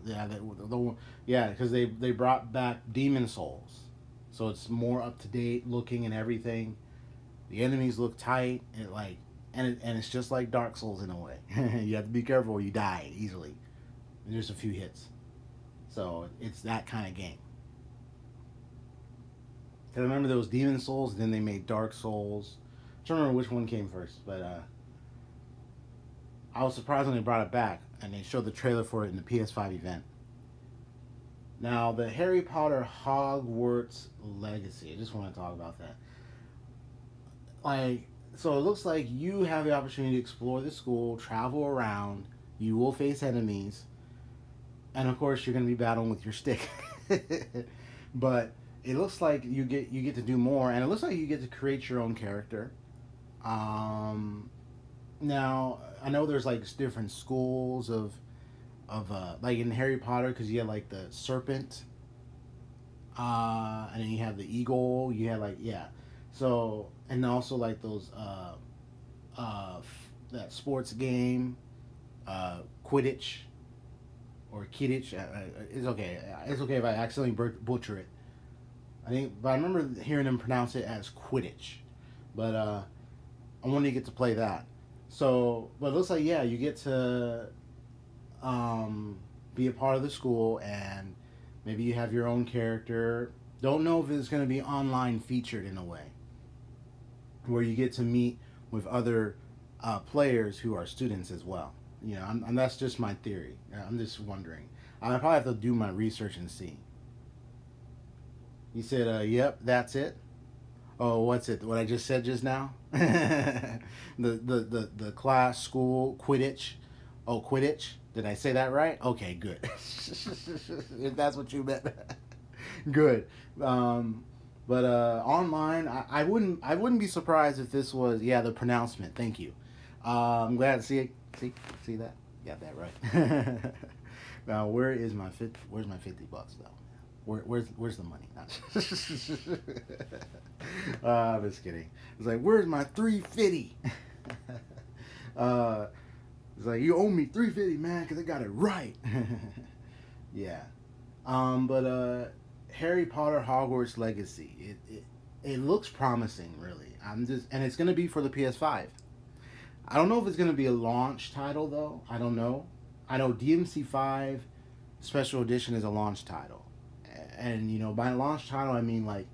yeah, because they brought back Demon Souls, so it's more up to date looking and everything. The enemies look tight, and it's just like Dark Souls in a way. You have to be careful or you die easily. And there's a few hits, so it's that kind of game. Cause I remember there was Demon Souls, and then they made Dark Souls. I don't remember which one came first, but I was surprised when they brought it back and they showed the trailer for it in the PS5 event. Now, the Harry Potter Hogwarts Legacy. I just want to talk about that. So it looks like you have the opportunity to explore the school, travel around. You will face enemies, and of course, you're going to be battling with your stick. But it looks like you get to do more, and it looks like you get to create your own character. Now I know there's like different schools of like in Harry Potter, because you had like the serpent, and then you have the eagle. You had like, yeah, so, and also like those that sports game, Quidditch or Kidditch. It's okay. It's okay if I accidentally butcher it. But I remember hearing them pronounce it as Quidditch. But I wanted to get to play that. So, but it looks like, yeah, you get to be a part of the school, and maybe you have your own character. Don't know if it's going to be online featured in a way, where you get to meet with other players who are students as well. You know, and that's just my theory. I'm just wondering. I probably have to do my research and see. You said, yep, that's it. Oh, what's it? What I just said just now? the class, school, Quidditch. Oh, Quidditch. Did I say that right? Okay, good. If that's what you meant. Good. But online, I wouldn't be surprised if this was, yeah, the pronouncement. Thank you. I'm glad to see it. See that? Got that right. Now, where's my $50 though? Where's the money? I'm just kidding. It's like, where's my $350? It's like, you owe me $350, man, because I got it right. Yeah. But Harry Potter Hogwarts Legacy. It looks promising, really. And it's gonna be for the PS5. I don't know if it's gonna be a launch title though. I don't know. I know DMC5 Special Edition is a launch title. And, you know, by launch title, I mean, like,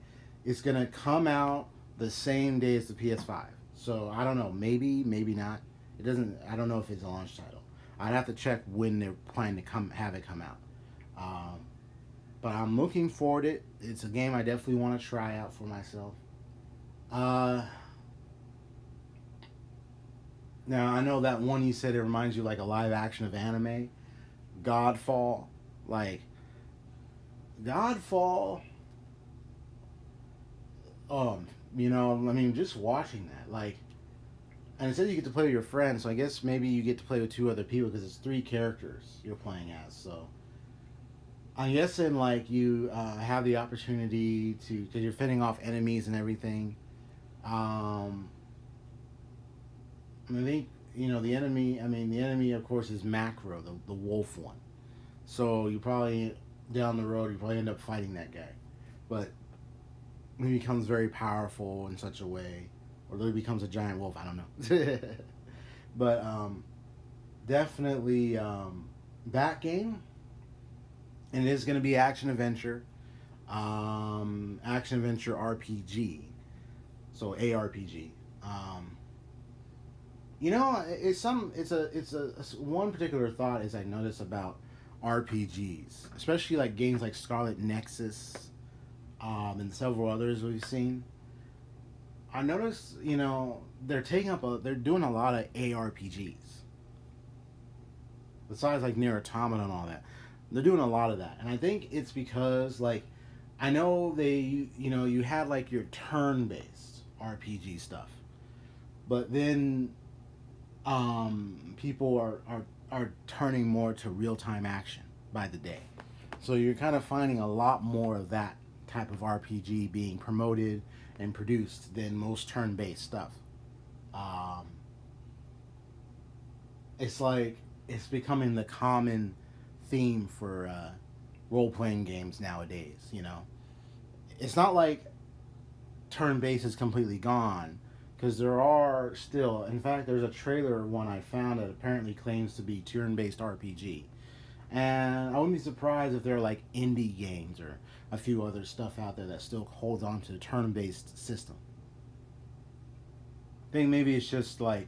it's going to come out the same day as the PS5. So, I don't know. Maybe, maybe not. I don't know if it's a launch title. I'd have to check when they're planning to have it come out. But I'm looking forward to it. It's a game I definitely want to try out for myself. Now, I know that one you said, it reminds you like a live action of anime. Godfall. Like, Godfall, you know, I mean, just watching that, like, and it says you get to play with your friends, so I guess maybe you get to play with 2 other people, because it's 3 characters you're playing as, so I'm guessing, like, you have the opportunity to, because you're fending off enemies and everything. I think, you know, the enemy, of course, is Macro, the wolf one, so you probably, down the road, you probably end up fighting that guy, but he becomes very powerful in such a way, or he becomes a giant wolf. I don't know. But definitely that game, and it is going to be action adventure RPG, so ARPG. You know, it's one particular thought is I notice about RPGs, especially like games like Scarlet Nexus, and several others we've seen. I noticed, you know, they're doing a lot of ARPGs. Besides like Nier Automata and all that, They're doing a lot of that, and I think it's because like I know you had like your turn-based RPG stuff, but then people are turning more to real-time action by the day. So you're kind of finding a lot more of that type of RPG being promoted and produced than most turn-based stuff. Um, it's like it's becoming the common theme for role-playing games nowadays. It's not like turn-based is completely gone, because there are still. In fact, there's a trailer one I found that apparently claims to be turn-based RPG. And I wouldn't be surprised if there are like indie games or a few other stuff out there that still holds on to the turn-based system. I think maybe it's just like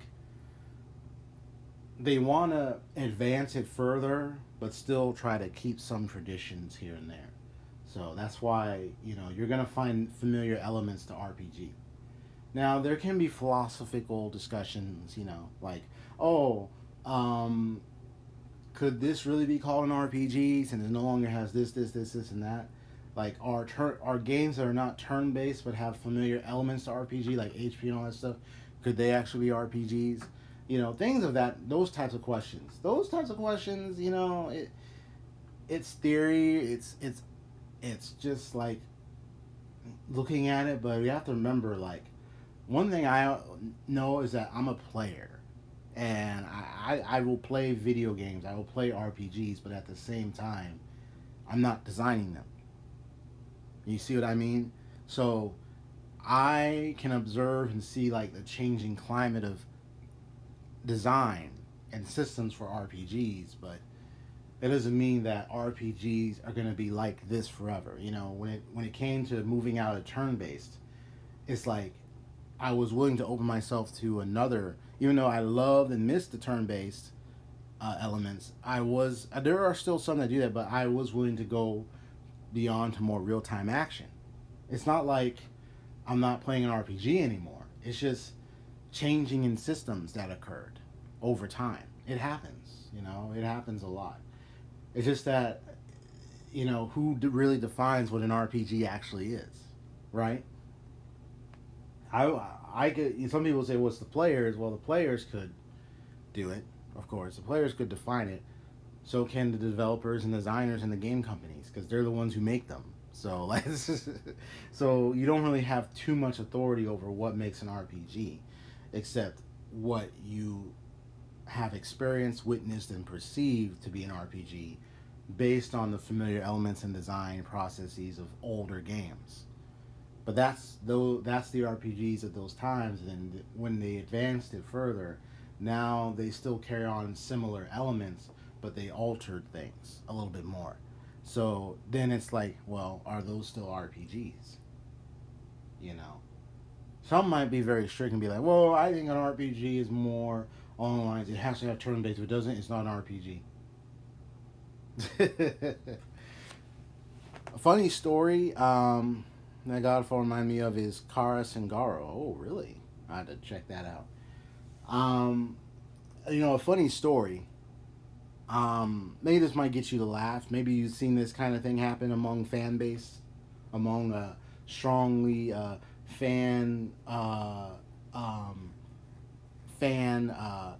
they want to advance it further, but still try to keep some traditions here and there. So that's why you're gonna find familiar elements to RPG. Now there can be philosophical discussions, like, oh, could this really be called an RPG since it no longer has this, and that? Like, our games that are not turn-based but have familiar elements to RPG, like HP and all that stuff, could they actually be RPGs? Things of those types of questions. Those types of questions, it's theory. It's just like looking at it, but we have to remember, like, one thing I know is that I'm a player. And I will play video games. I will play RPGs, but at the same time, I'm not designing them. You see what I mean? So I can observe and see like the changing climate of design and systems for RPGs, but it doesn't mean that RPGs are going to be like this forever. When it came to moving out of turn-based, it's like I was willing to open myself to another. Even though I loved and missed the turn-based elements, there are still some that do that, but I was willing to go beyond to more real-time action. It's not like I'm not playing an RPG anymore. It's just changing in systems that occurred over time. It happens, it happens a lot. It's just that, who really defines what an RPG actually is, right? I could. Some people say, "What's the players?" Well, the players could do it, of course. The players could define it. So can the developers and designers and the game companies, because they're the ones who make them. So like, so you don't really have too much authority over what makes an RPG, except what you have experienced, witnessed, and perceived to be an RPG, based on the familiar elements and design processes of older games. But that's the RPGs at those times. And when they advanced it further, now they still carry on similar elements, but they altered things a little bit more. So then it's like, well, are those still RPGs? Some might be very strict and be like, well, I think an RPG is more along the lines, it has to have turn-based. If it doesn't, it's not an RPG. A funny story that Godfall reminded me of is Kara Singaro. Oh, really? I had to check that out. A funny story. Maybe this might get you to laugh. Maybe you've seen this kind of thing happen among fan base, among strongly fan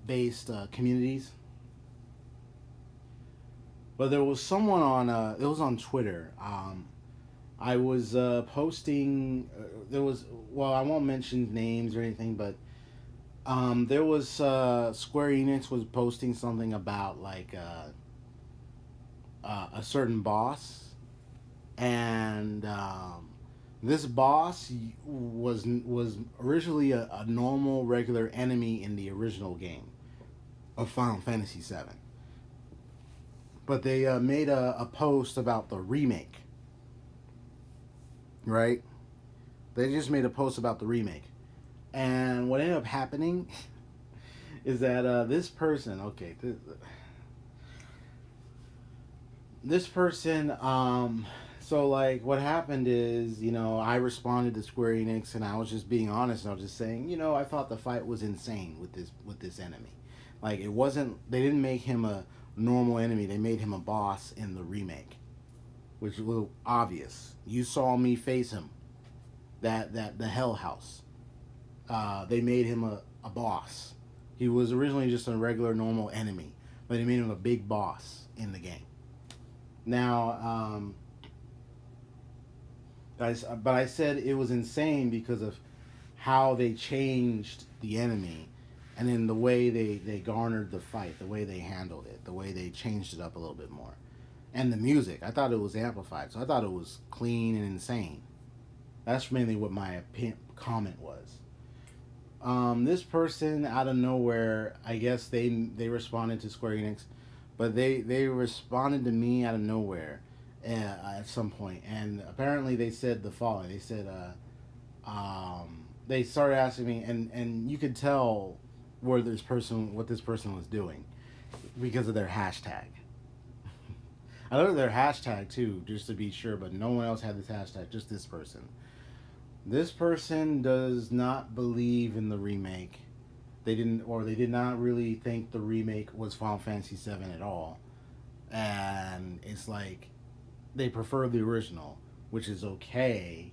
based communities. But there was someone on it was on Twitter. I was posting. I won't mention names or anything, but there was Square Enix was posting something about like a certain boss, and this boss was originally a normal regular enemy in the original game of Final Fantasy VII. But they made a post about the remake. Right? They just made a post about the remake. And what ended up happening is that this person, so like what happened is, I responded to Square Enix and I was just being honest, and I was just saying, I thought the fight was insane with this enemy. Like, it wasn't, they didn't make him a normal enemy. They made him a boss in the remake, which was obvious. You saw me face him. That the Hell House. They made him a boss. He was originally just a regular normal enemy, but they made him a big boss in the game. Now, but I said it was insane because of how they changed the enemy, and then the way they garnered the fight, the way they handled it, the way they changed it up a little bit more, and the music. I thought it was amplified, so I thought it was clean and insane. That's mainly what my comment was. This person out of nowhere, I guess they responded to Square Enix, but they responded to me out of nowhere at some point, and apparently they said the following. They said, they started asking me, and you could tell what this person was doing because of their hashtag. I looked at their hashtag too, just to be sure, but no one else had this hashtag, just this person. This person does not believe in the remake. They did not really think the remake was Final Fantasy VII at all. And it's like they prefer the original, which is okay.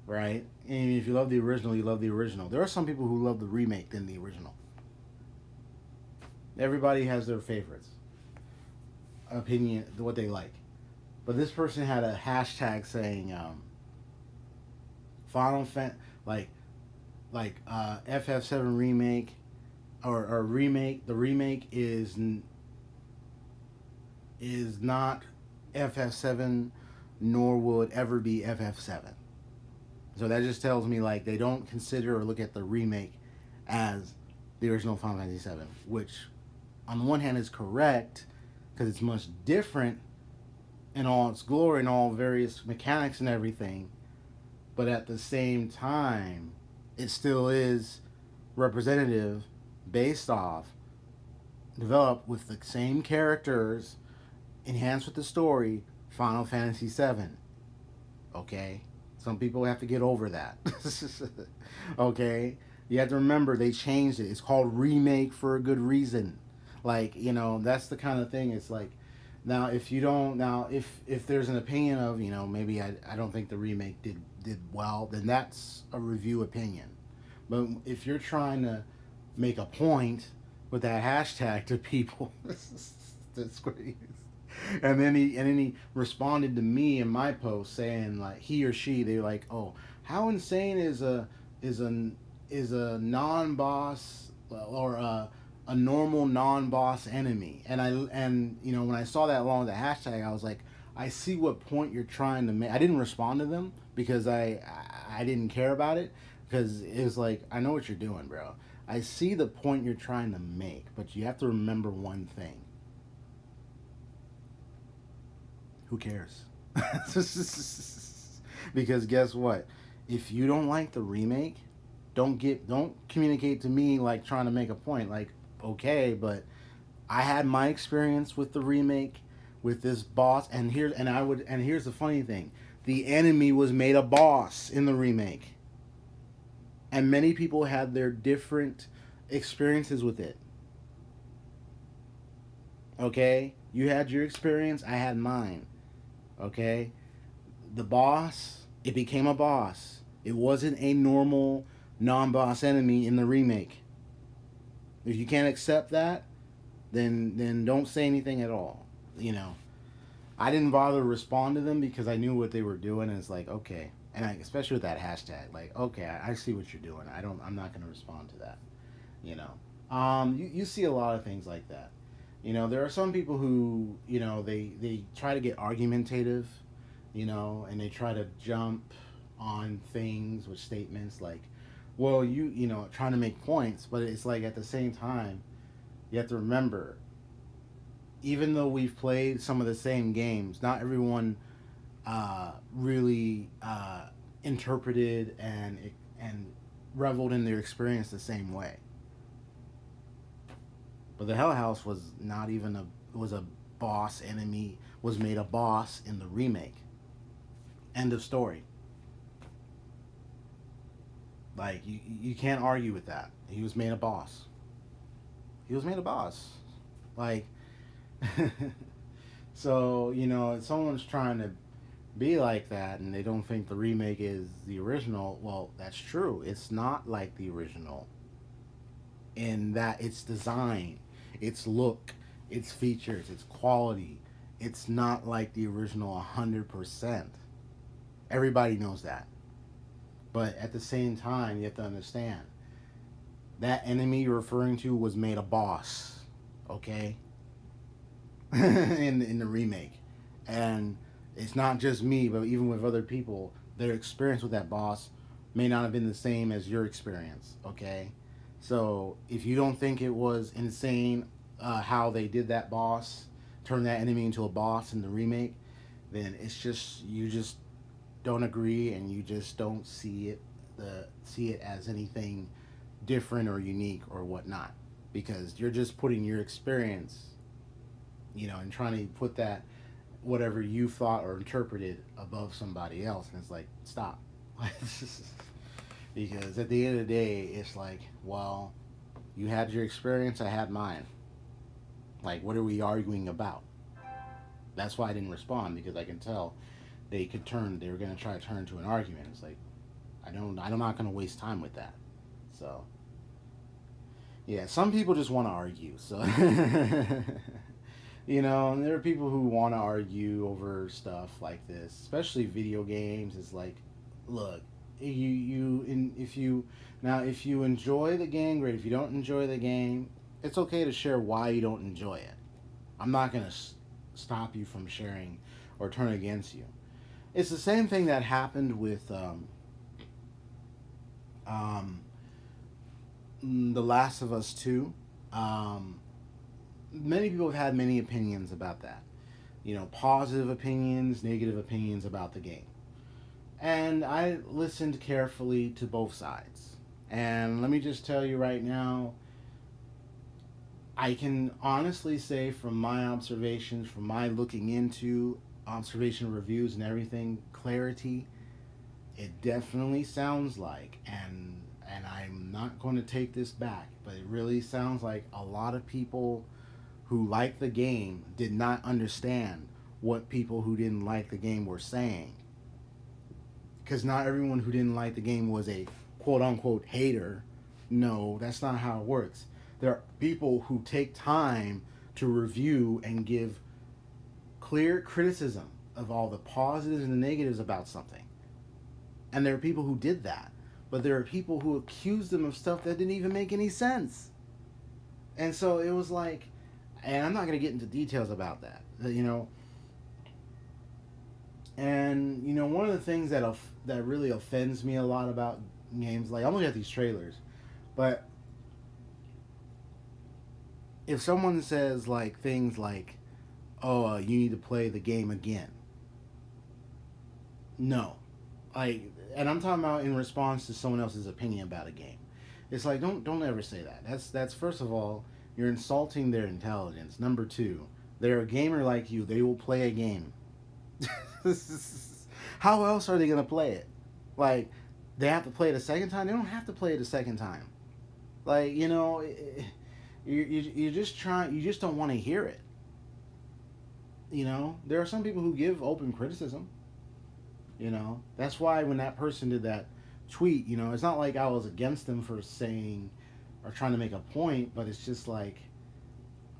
Right? And if you love the original, you love the original. There are some people who love the remake than the original. Everybody has their favorites. Opinion, what they like. But this person had a hashtag saying Final Fan FF7 remake or remake. The remake is not FF7, nor will it ever be FF7. So that just tells me like they don't consider or look at the remake as the original Final Fantasy VII, which on the one hand is correct because it's much different in all its glory and all various mechanics and everything. But at the same time, it still is representative, based off, developed with the same characters, enhanced with the story, Final Fantasy VII. Okay? Some people have to get over that. Okay? You have to remember they changed it. It's called remake for a good reason. Like, you know, that's the kind of thing. It's like, now if you don't, now if there's an opinion of, you know, maybe I don't think the remake did well, then that's a review opinion. But if you're trying to make a point with that hashtag to people, that's crazy. And then he responded to me in my post saying like he or she, they were like, oh, how insane is a non-boss or a normal non-boss enemy? And you know, when I saw that along with the hashtag, I was like, I see what point you're trying to make. I didn't respond to them because I didn't care about it, because it was like, I know what you're doing, bro. I see the point you're trying to make, but you have to remember one thing. Who cares? Because guess what? If you don't like the remake, don't communicate to me like trying to make a point. Like, okay, but I had my experience with the remake with this boss, and here's the funny thing. The enemy was made a boss in the remake. And many people had their different experiences with it. Okay? You had your experience, I had mine. Okay? The boss, it became a boss. It wasn't a normal non-boss enemy in the remake. If you can't accept that, then don't say anything at all. You know, I didn't bother to respond to them because I knew what they were doing, and it's like, okay. And especially with that hashtag, like, okay, I see what you're doing. I'm not going to respond to that. You know, you see a lot of things like that. You know, there are some people who, you know, they try to get argumentative, you know, and they try to jump on things with statements like, well, you know, trying to make points, but it's like at the same time, you have to remember, even though we've played some of the same games, not everyone really interpreted and reveled in their experience the same way. But the Hell House was not even was a boss enemy, was made a boss in the remake. End of story. Like, you can't argue with that. He was made a boss. He was made a boss. Like, so, you know, if someone's trying to be like that and they don't think the remake is the original, well, that's true. It's not like the original in that its design, its look, its features, its quality. It's not like the original 100%. Everybody knows that. But at the same time, you have to understand that enemy you're referring to was made a boss, okay? in the remake. And it's not just me, but even with other people, their experience with that boss may not have been the same as your experience, okay? So if you don't think it was insane how they did that boss, turn that enemy into a boss in the remake, then it's just, you just don't agree, and you just don't see it as anything different or unique or whatnot, because you're just putting your experience, you know, and trying to put that whatever you thought or interpreted above somebody else, and it's like, stop. Because at the end of the day, it's like, well, you had your experience, I had mine. Like, what are we arguing about? That's why I didn't respond, because I can tell they were going to try to turn into an argument. It's like, I'm not going to waste time with that. So, yeah, some people just want to argue. So, you know, and there are people who want to argue over stuff like this, especially video games. It's like, look, if you enjoy the game, great. If you don't enjoy the game, it's okay to share why you don't enjoy it. I'm not going to stop you from sharing or turn against you. It's the same thing that happened with The Last of Us 2. Many people have had many opinions about that. You know, positive opinions, negative opinions about the game. And I listened carefully to both sides. And let me just tell you right now, I can honestly say from my observations, from my looking into observation reviews and everything, clarity, it definitely sounds like, and I'm not going to take this back, but it really sounds like a lot of people who like the game did not understand what people who didn't like the game were saying. Because not everyone who didn't like the game was a quote-unquote hater. No, that's not how it works. There are people who take time to review and give clear criticism of all the positives and the negatives about something. And there are people who did that. But there are people who accused them of stuff that didn't even make any sense. And so it was like, and I'm not going to get into details about that, you know. And, you know, one of the things that really offends me a lot about games, like, I'm looking at these trailers, but if someone says, like, things like, oh, you need to play the game again. No. Like, and I'm talking about in response to someone else's opinion about a game. It's like, don't ever say that. That's first of all, you're insulting their intelligence. Number two, they're a gamer like you. They will play a game. How else are they going to play it? Like, they have to play it a second time? They don't have to play it a second time. Like, you know, you just don't want to hear it. You know, there are some people who give open criticism. You know, that's why when that person did that tweet, you know, it's not like I was against them for saying or trying to make a point, but it's just like,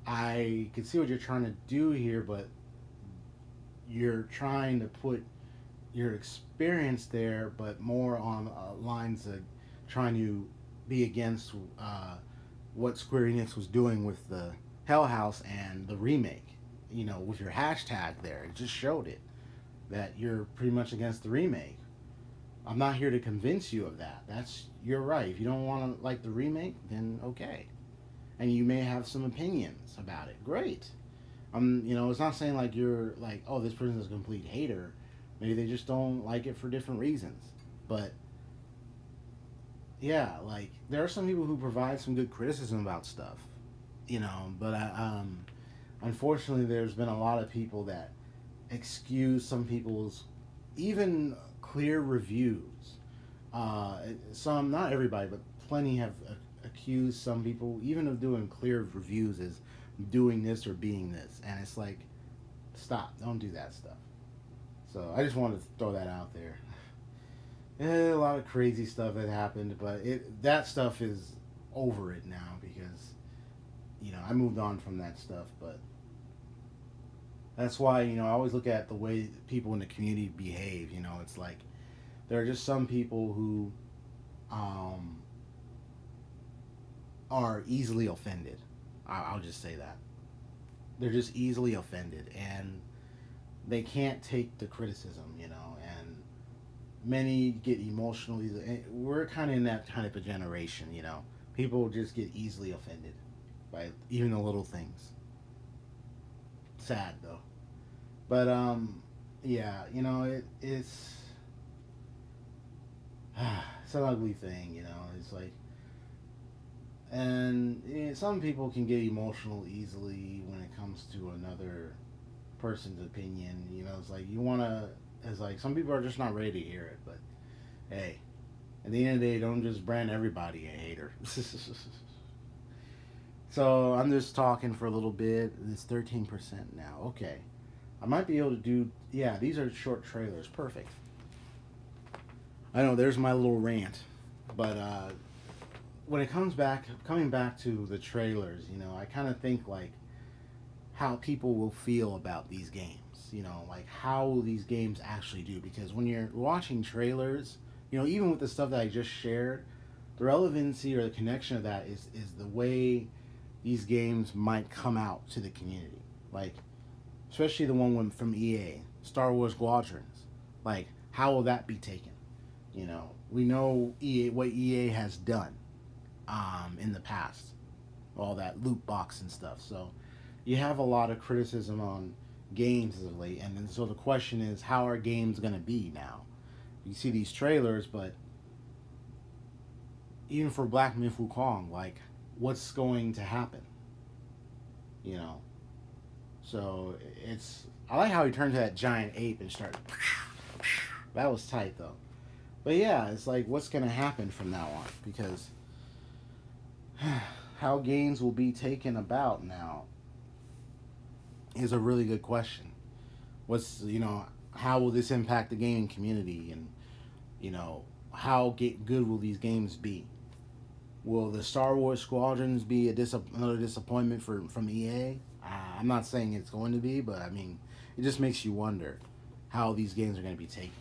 I can see what you're trying to do here, but you're trying to put your experience there, but more on lines of trying to be against what Square Enix was doing with the Hell House and the remake. You know, with your hashtag there, it just showed it, that you're pretty much against the remake. I'm not here to convince you of that. You're right. If you don't want to like the remake, then okay. And you may have some opinions about it. Great. You know, it's not saying like you're like, oh, this person's a complete hater. Maybe they just don't like it for different reasons. But yeah, like there are some people who provide some good criticism about stuff, you know. But unfortunately, there's been a lot of people that excuse some people's even clear reviews. Some, not everybody, but plenty have accused some people even of doing clear reviews as doing this or being this, and it's like, stop, don't do that stuff. So I just wanted to throw that out there. A lot of crazy stuff had happened, but that stuff is over it now because, you know, I moved on from that stuff. But that's why, you know, I always look at the way people in the community behave. You know, it's like there are just some people who are easily offended. I'll just say that. They're just easily offended, and they can't take the criticism, you know, and many get emotionally. We're kind of in that kind of a generation, you know. People just get easily offended by even the little things. Sad though, but yeah, you know, it's it's an ugly thing, you know. It's like, and some people can get emotional easily when it comes to another person's opinion. You know, it's like you want to. It's like some people are just not ready to hear it, but hey, at the end of the day, don't just brand everybody a hater. So I'm just talking for a little bit. It's 13% now. Okay, I might be able to do. Yeah, these are short trailers. Perfect. I know there's my little rant, but when it coming back to the trailers, you know, I kind of think like how people will feel about these games. You know, like how these games actually do. Because when you're watching trailers, you know, even with the stuff that I just shared, the relevancy or the connection of that is the way these games might come out to the community. Like, especially the one from EA, Star Wars Squadrons. Like, how will that be taken? You know, we know what EA has done in the past, all that loot box and stuff. So you have a lot of criticism on games as of late, and then so the question is, how are games going to be now? You see these trailers, but even for Black Myth Wukong, like, what's going to happen? You know, so I like how he turned to that giant ape and started. That was tight though. But yeah, it's like, what's going to happen from now on? Because how games will be taken about now is a really good question. You know, how will this impact the gaming community, and, you know, how good will these games be? Will the Star Wars Squadrons be another disappointment from EA? I'm not saying it's going to be, but I mean, it just makes you wonder how these games are going to be taken.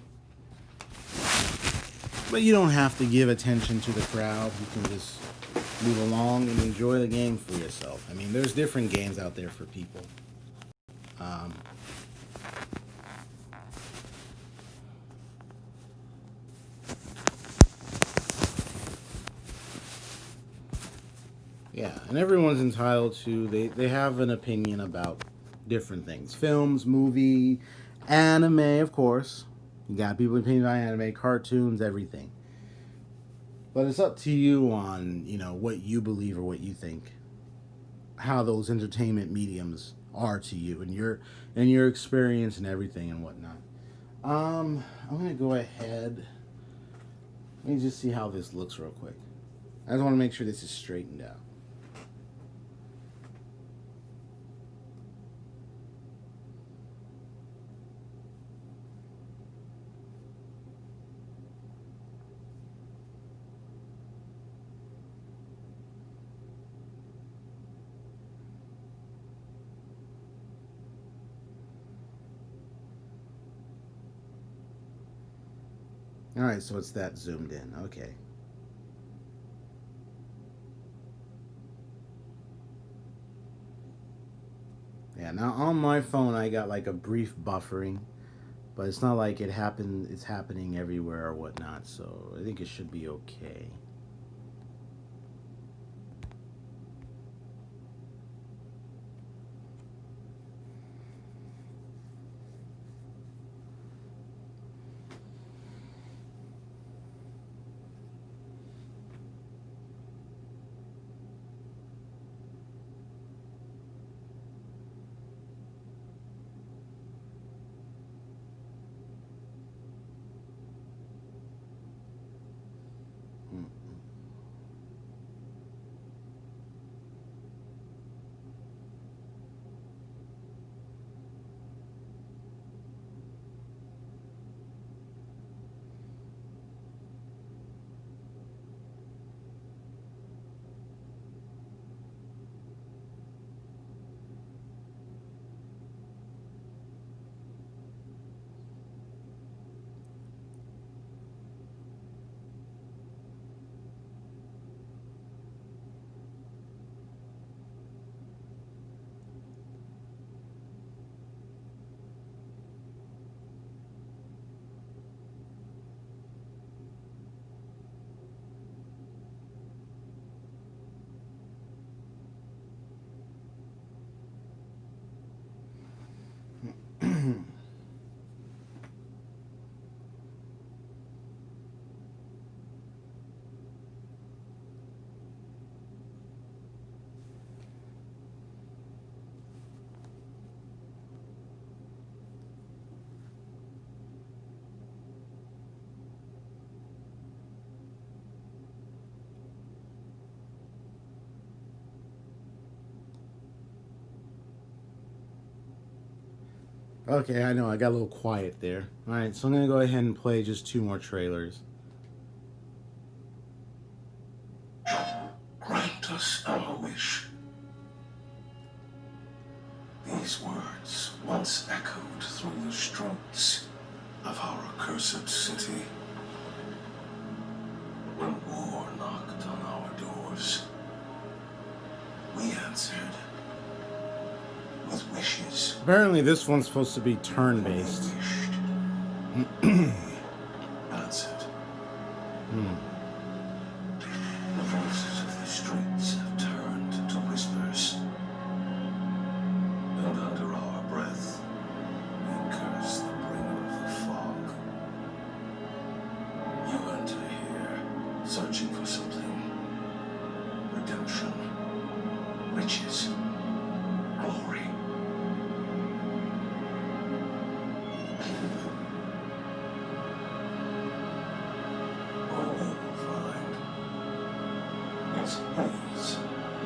But you don't have to give attention to the crowd. You can just move along and enjoy the game for yourself. I mean, there's different games out there for people. Yeah, and everyone's entitled to, they have an opinion about different things. Films, movie, anime, of course. You got people opinion about anime, cartoons, everything. But it's up to you on, you know, what you believe or what you think, how those entertainment mediums are to you, and your experience and everything and whatnot. I'm gonna go ahead. Let me just see how this looks real quick. I just want to make sure this is straightened out. Alright, so it's that zoomed in. Okay. Yeah, now on my phone I got like a brief buffering, but it's not like it's happening everywhere or whatnot, so I think it should be okay. Okay, I know, I got a little quiet there. Alright, so I'm going to go ahead and play just 2 more trailers. Grant us our wish. These words once echoed through the streets of our accursed city. When war knocked on our doors, we answered with wishes. Apparently this one's supposed to be turn-based. Answered. The voices of the streets have turned to whispers. And under our breath, we curse the bringer of the fog. You enter here, searching for something. Redemption, riches, glory. All you will find is his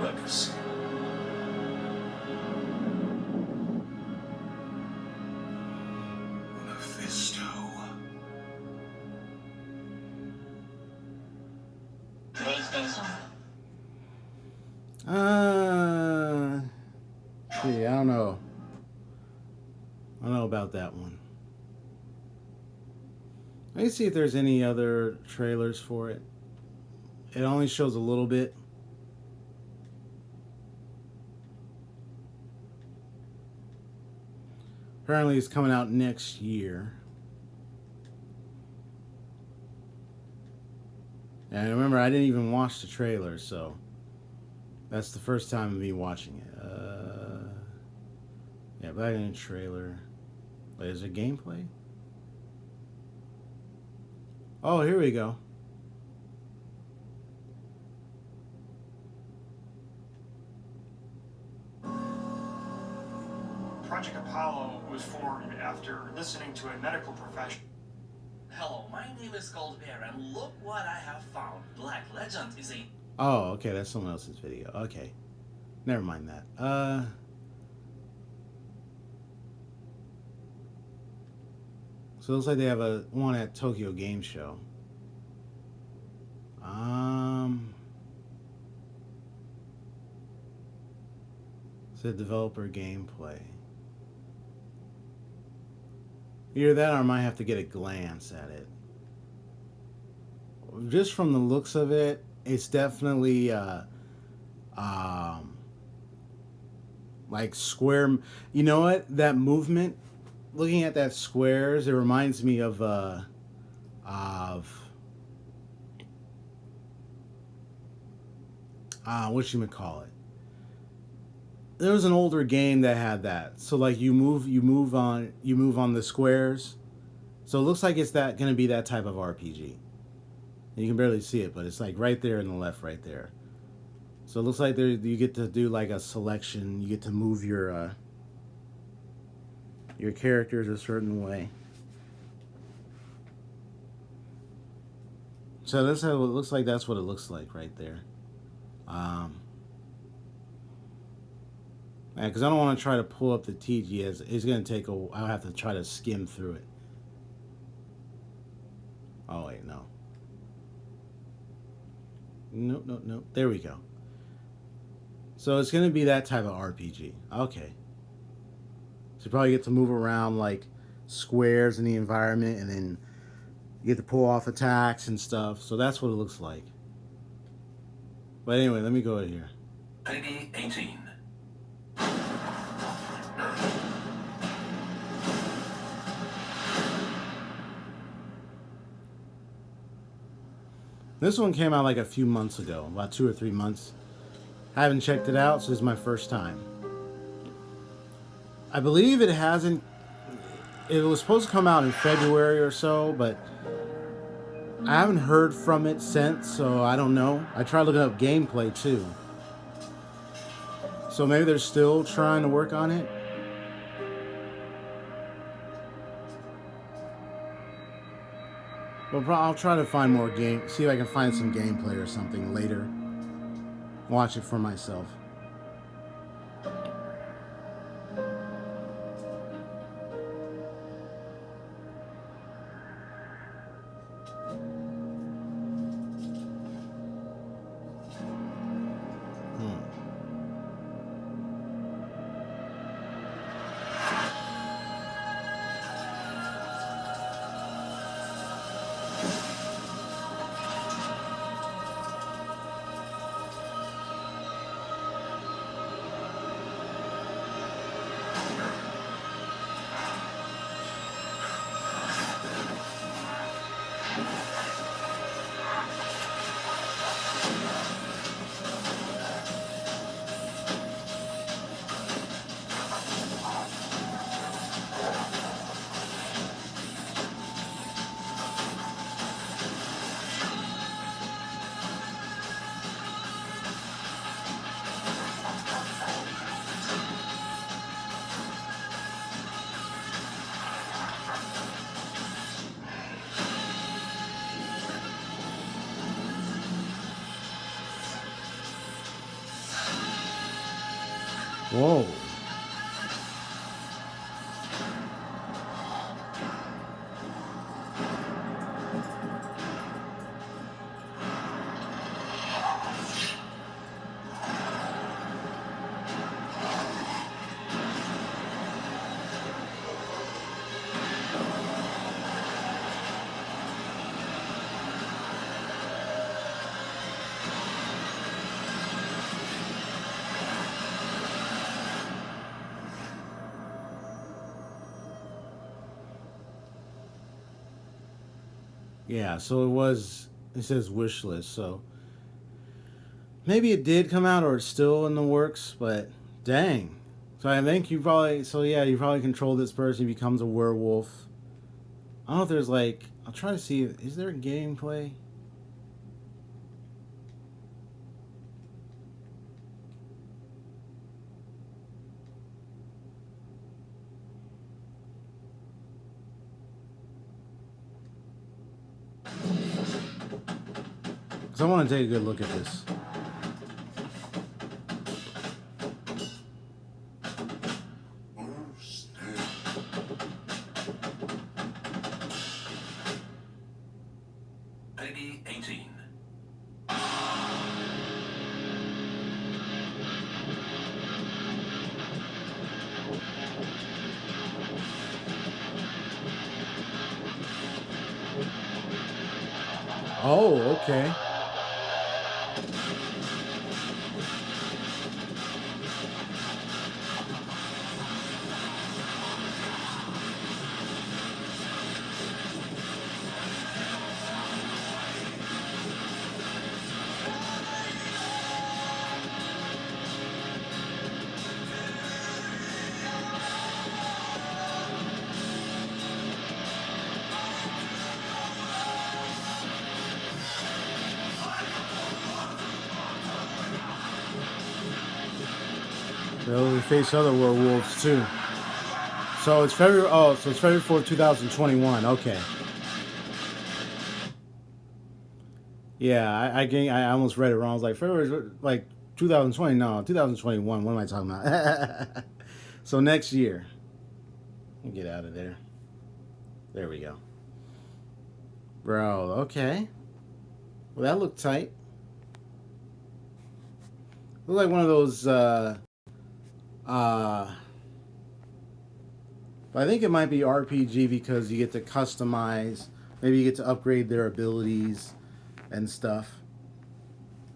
legacy. Mephisto. PlayStation. See, I don't know. I don't know about that one. Let me see if there's any other trailers for it. It only shows a little bit. Apparently it's coming out next year. And remember, I didn't even watch the trailer, so that's the first time of me watching it. Yeah, back in the trailer. Wait, is it gameplay? Oh, here we go. Project Apollo was formed after listening to a medical professional. Hello, my name is Goldbear, and look what I have found. Black Legend is a... Oh, okay, that's someone else's video. Okay. Never mind that. So it looks like they have one at Tokyo Game Show. It's a developer gameplay. Either that or I might have to get a glance at it. Just from the looks of it, it's definitely like square. You know what? That movement, looking at that squares, it reminds me of whatchamacallit. There was an older game that had that. So like you move on the squares. So it looks like it's gonna be that type of RPG. You can barely see it, but it's like right there in the left, right there. So it looks like you get to do like a selection. You get to move your characters a certain way. So that's how it looks like. That's what it looks like right there. Because I don't want to try to pull up the TGS. It's going to take I'll have to try to skim through it. Oh, wait, no. Nope. There we go. So it's going to be that type of RPG. Okay. So you probably get to move around like squares in the environment, and then you get to pull off attacks and stuff. So that's what it looks like. But anyway, let me go here. Peggy 18. This one came out like a few months ago, about 2 or 3 months. I haven't checked it out, so this is my first time. I believe it hasn't... It was supposed to come out in February or so, but I haven't heard from it since, so I don't know. I tried looking up gameplay too. So maybe they're still trying to work on it. Well, I'll try to find more see if I can find some gameplay or something later. Watch it for myself. Whoa. Yeah, so it says wish list, so maybe it did come out or it's still in the works, but dang. So I think you probably control this person, he becomes a werewolf. I don't know if there's like, I'll try to see, is there a gameplay? Because I want to take a good look at this. Peggy 18. Oh, okay. They'll face other werewolves too. So it's February. Oh, so it's February 4th, 2021. Okay. Yeah, I almost read it wrong. I was like February, like 2020. No, 2021. What am I talking about? So next year. Get out of there. There we go. Bro, okay. Well, that looked tight. Looked like one of those. But I think it might be RPG because you get to customize. Maybe you get to upgrade their abilities and stuff.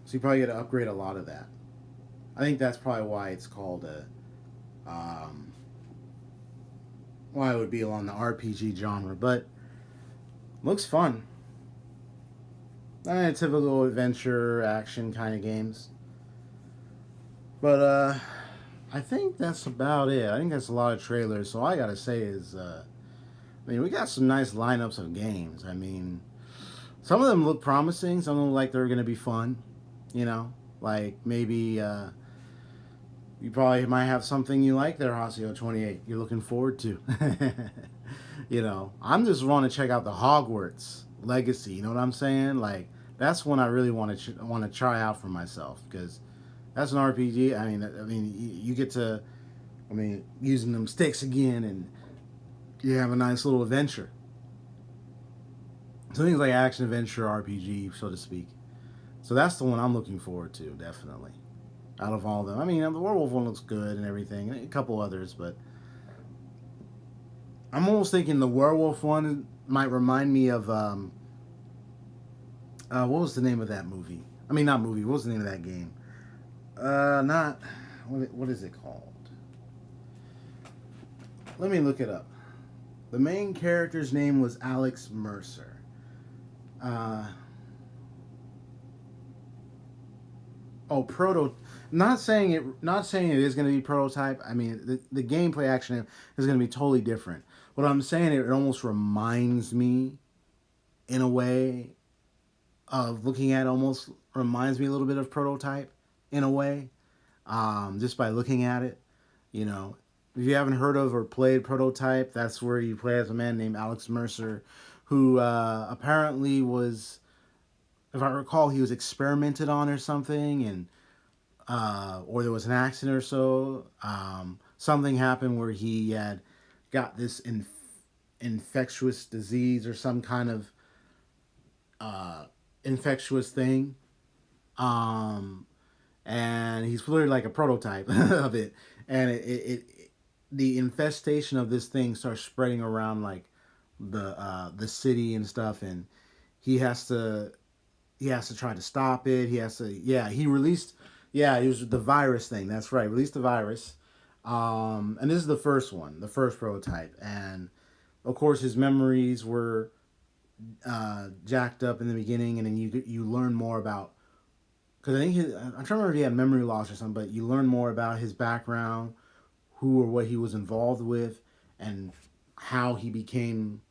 So you probably get to upgrade a lot of that. I think that's probably why it's called a. Why it would be along the RPG genre, but looks fun. Not a typical adventure action kind of games. But I think that's about it. I think that's a lot of trailers. So all I gotta say is, I mean, we got some nice lineups of games. I mean, some of them look promising. Some of them look like they're gonna be fun. You know, like maybe you probably might have something you like there, Hasio 28. You're looking forward to. You know, I'm just want to check out the Hogwarts Legacy. You know what I'm saying? Like that's one I really want to try out for myself because. That's an RPG. I mean, you get to, using them sticks again, and you have a nice little adventure. So things like action adventure RPG, so to speak. So that's the one I'm looking forward to, definitely. Out of all of them, I mean, the werewolf one looks good and everything, and a couple others, but I'm almost thinking the werewolf one might remind me of what was the name of that movie? I mean, not movie. What was the name of that game? Not what is it called? Let me look it up. The main character's name was Alex Mercer. uh, oh, proto. Not saying it. Not saying it is going to be prototype. I mean, the gameplay action is going to be totally different. What I'm saying, it almost reminds me, in a way, of looking at. Almost reminds me a little bit of prototype, in a way, just by looking at it. You know, if you haven't heard of or played Prototype, that's where you play as a man named Alex Mercer, who apparently was, if I recall, he was experimented on or something, and or there was an accident or so. Something happened where he had got this infectious disease or some kind of infectious thing. Um, and he's literally like a prototype of it. And the infestation of this thing starts spreading around like the city and stuff, and he has to try to stop it. He released it was the virus thing. That's right, released the virus. And this is the first one, the first prototype, and of course his memories were jacked up in the beginning, and then you learn more about, because I think I'm trying to remember if he had memory loss or something, but you learn more about his background, who or what he was involved with, and how he became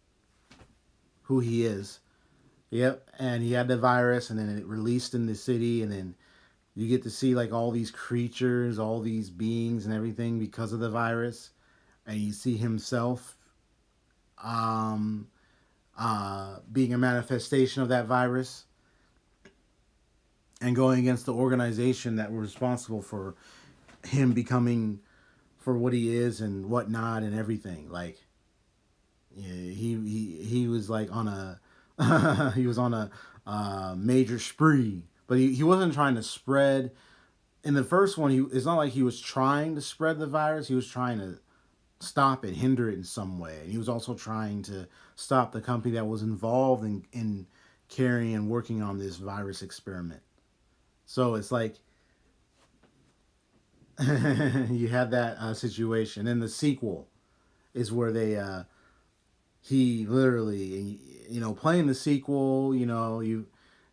who he is. Yep, and he had the virus, and then it released in the city, and then you get to see like all these creatures, all these beings, and everything because of the virus, and you see himself being a manifestation of that virus, and going against the organization that were responsible for him becoming for what he is and whatnot and everything. Like, yeah, he was like on a he was on a major spree, but he wasn't trying to spread. In the first one, it's not like he was trying to spread the virus. He was trying to stop it, hinder it in some way. And he was also trying to stop the company that was involved in carrying and working on this virus experiment. So it's like you have that situation. And the sequel is where he literally, playing the sequel, you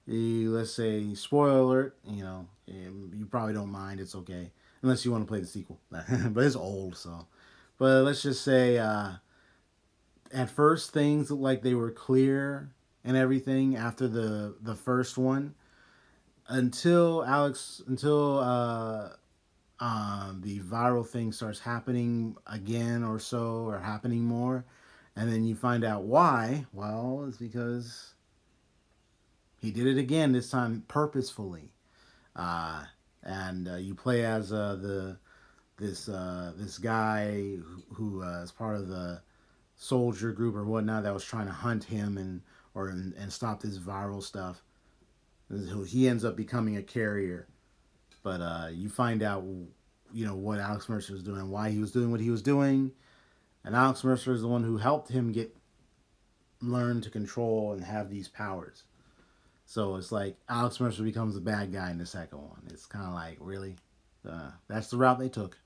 let's say, spoiler alert, you probably don't mind, it's okay. Unless you want to play the sequel. But it's old, so. But let's just say, at first things looked like they were clear and everything after the first one, until the viral thing starts happening again or so, or happening more, and then you find out why. Well, it's because he did it again, this time purposefully, and you play as this guy who is part of the soldier group or whatnot that was trying to hunt him and stop this viral stuff. He ends up becoming a carrier, but you find out what Alex Mercer was doing, why he was doing what he was doing, and Alex Mercer is the one who helped him learn to control and have these powers. So it's like Alex Mercer becomes the bad guy in the second one. It's kind of like, really, that's the route they took.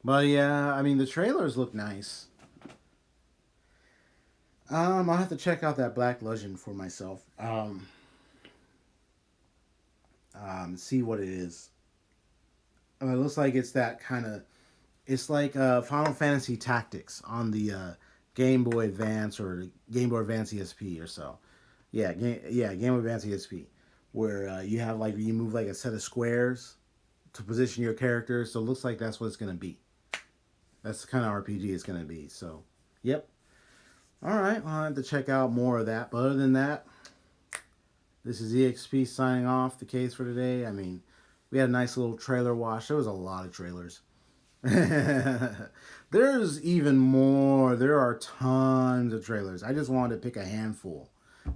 But yeah, I mean, the trailers look nice. I'll have to check out that Black Legend for myself. See what it is. It looks like it's that kind of. It's like Final Fantasy Tactics on the Game Boy Advance or Game Boy Advance ESP or so. Yeah, Game Boy Advance ESP, where you have you move like a set of squares to position your character. So it looks like that's what it's gonna be. That's the kind of RPG it's gonna be. So, yep. All right, I'll have to check out more of that. But other than that, this is EXP signing off the case for today. I mean, we had a nice little trailer watch. There was a lot of trailers. There's even more. There are tons of trailers. I just wanted to pick a handful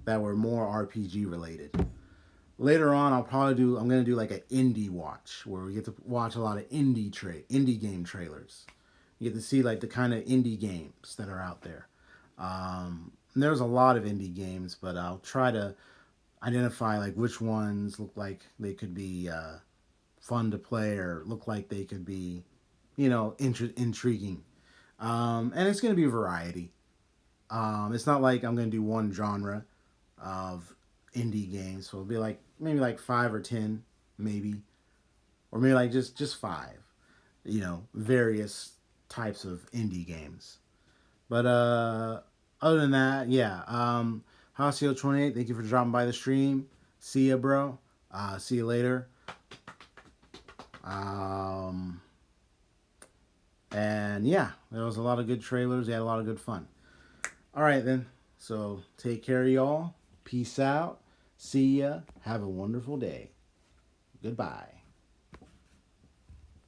that were more RPG related. Later on, I'm going to do like an indie watch where we get to watch a lot of indie game trailers. You get to see like the kind of indie games that are out there. There's a lot of indie games, but I'll try to identify like which ones look like they could be fun to play or look like they could be, intriguing. And it's going to be variety. It's not like I'm going to do one genre. of indie games. So it'll be like maybe like 5 or 10, maybe, or maybe like just 5. You know, various types of indie games. But other than that, yeah. Hasio28, thank you for dropping by the stream. See ya, bro. See you later. And yeah, there was a lot of good trailers. They had a lot of good fun. All right, then. So take care of y'all. Peace out. See ya. Have a wonderful day. Goodbye.